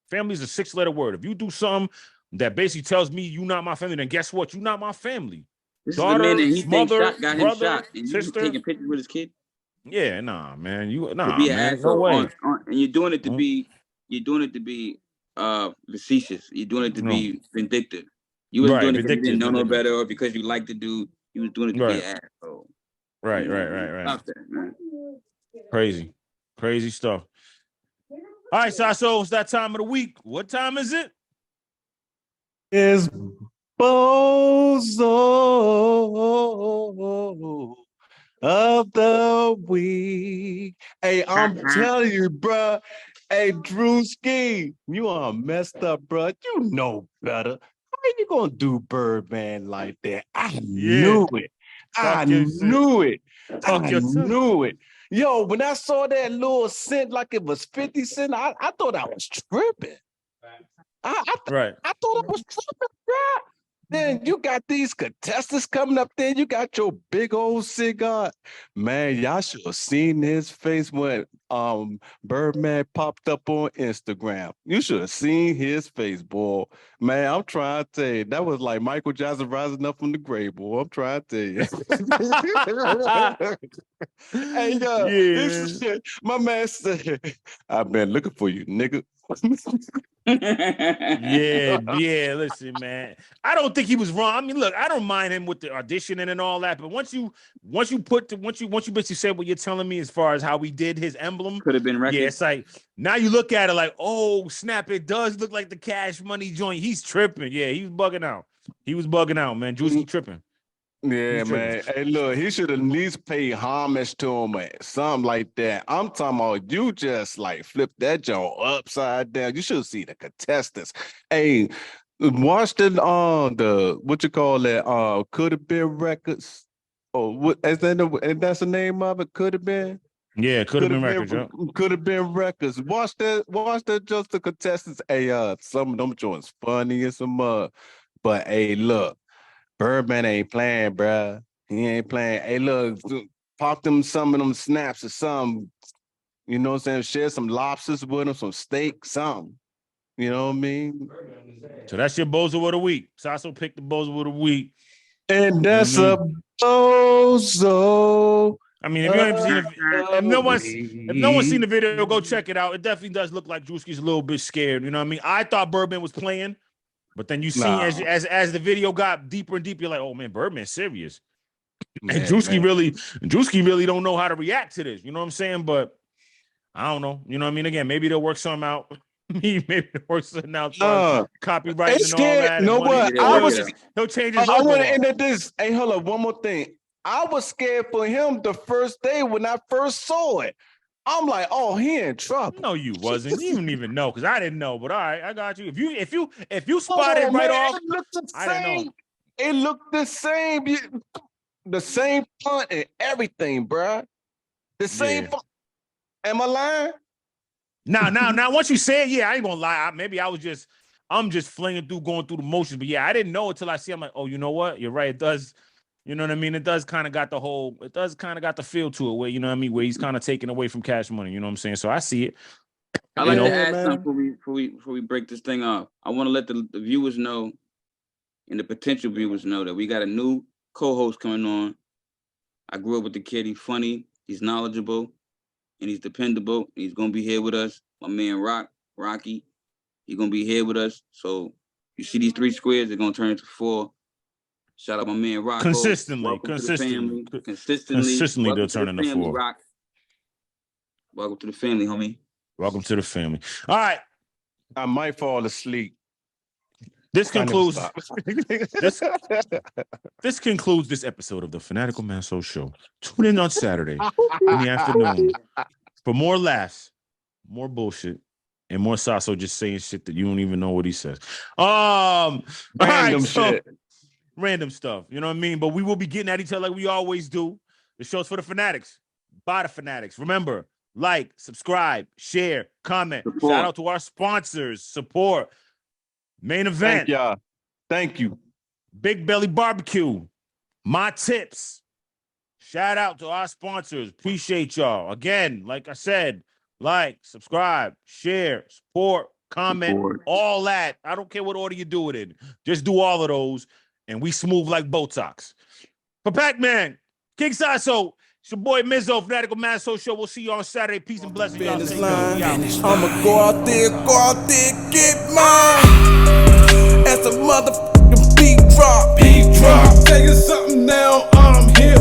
Family's a 6-letter word. If you do something that basically tells me you not my family, then guess what? You not my family. This daughter, is the man that he mother, got brother, him shot, and sister. You taking pictures with his kid? Yeah, nah, man. Man. No way. And you're doing it to be facetious. You're doing it to be vindictive. You wasn't doing it because you didn't know no better or because you like the dude. You was doing it to be an asshole. Right. Stop that, man. Crazy stuff. All right, so it's that time of the week. What time is it? It's Bozo of the week. Hey, I'm telling you, bro. Hey, Drewski, you are messed up, bro. You know better. How you gonna do Birdman like that? I knew it. I knew it. Yo, when I saw that little cent like it was 50 cents, I thought I was tripping. I thought I was tripping, bro. Then you got these contestants coming up there. You got your big old cigar. Man, y'all should have seen his face when Birdman popped up on Instagram. You should have seen his face, boy. Man, I'm trying to tell you, that was like Michael Jackson rising up from the grave, boy. I'm trying to tell you. Hey, Yeah. my man said, I've been looking for you, nigga. Yeah. Listen, man. I don't think he was wrong. I mean, look, I don't mind him with the auditioning and all that, but once you basically said what you're telling me as far as how we did his emblem, Could have been record. yeah, it's like now you look at it like, oh snap, it does look like the Cash Money joint. He's tripping. Yeah, he was bugging out. He was bugging out, man. Juicy tripping. Yeah, man. Hey, look, he should at least pay homage to him or something like that. I'm talking about you just like flip that joint upside down. You should see the contestants. Hey, watch the what you call that? Could have been records. Oh, what is that? That's the name of it. Could have been. Yeah, could have been records. Yeah. Could have been records. Watch that. Just the contestants. Hey, some of them joints funny as some but hey, look. Birdman ain't playing, bruh. He ain't playing. Hey, look, pop them some of them snaps or something. You know what I'm saying? Share some lobsters with him, some steak, something. You know what I mean? So that's your Bozo of the week. Sasso picked the Bozo of the week. And that's a Bozo. I mean, if you haven't seen it, if no one's seen the video, go check it out. It definitely does look like Drewski's a little bit scared. You know what I mean? I thought Birdman was playing. But then you see as the video got deeper and deeper, you're like, oh man, Birdman's serious. Man, and Drewski really don't know how to react to this. You know what I'm saying? But I don't know. You know what I mean? Again, maybe they'll work something out. Maybe they'll work something out. Copyright and all that. No, but he'll change his I want to end at this. Hey, hold up, one more thing. I was scared for him the first day when I first saw it. I'm like, oh, he in trouble. No, you wasn't. You didn't even know because I didn't know. But all right, I got you. If you spotted right off, it looked the same. It looked the same. The same font and everything, bruh. The same font. Am I lying? Now, once you say it, yeah, I ain't gonna lie. I'm just flinging through, going through the motions. But yeah, I didn't know until I see. I'm like, oh, you know what? You're right. It does. You know what I mean? It does kind of got the feel to it where, you know what I mean, where he's kind of taking away from Cash Money. You know what I'm saying? So I see it. I like to add something before we break this thing off. I want to let the viewers know and the potential viewers know that we got a new co-host coming on. I grew up with the kid. He's funny, he's knowledgeable, and he's dependable. And he's going to be here with us. My man Rocky, he's going to be here with us. So you see these 3 squares, they're going to turn into 4. Shout out my man Rock. Consistently they'll turn into 4. Rock. Welcome to the family, homie. Welcome to the family. All right. I might fall asleep. This concludes this concludes this episode of the Fanatical Massholes Show. Tune in on Saturday in the afternoon for more laughs, more bullshit, and more Sasso just saying shit that you don't even know what he says. Random stuff, you know what I mean? But we will be getting at each other like we always do. The show's for the fanatics, by the fanatics. Remember, like, subscribe, share, comment. Support. Shout out to our sponsors. Support. Main event. Thank y'all. Thank you. Big Belly Barbecue. My Tips. Shout out to our sponsors. Appreciate y'all. Again, like I said, like, subscribe, share, support, comment, all that. I don't care what order you do it in. Just do all of those. And we smooth like Botox. For Pac-Man, King Sasso, it's your boy Mizzo, Fanatical Massholes Show. We'll see you on Saturday. Peace and blessings. I'ma go out there, get mine. As a motherfucking beat drop. Tell you something now, I'm hip.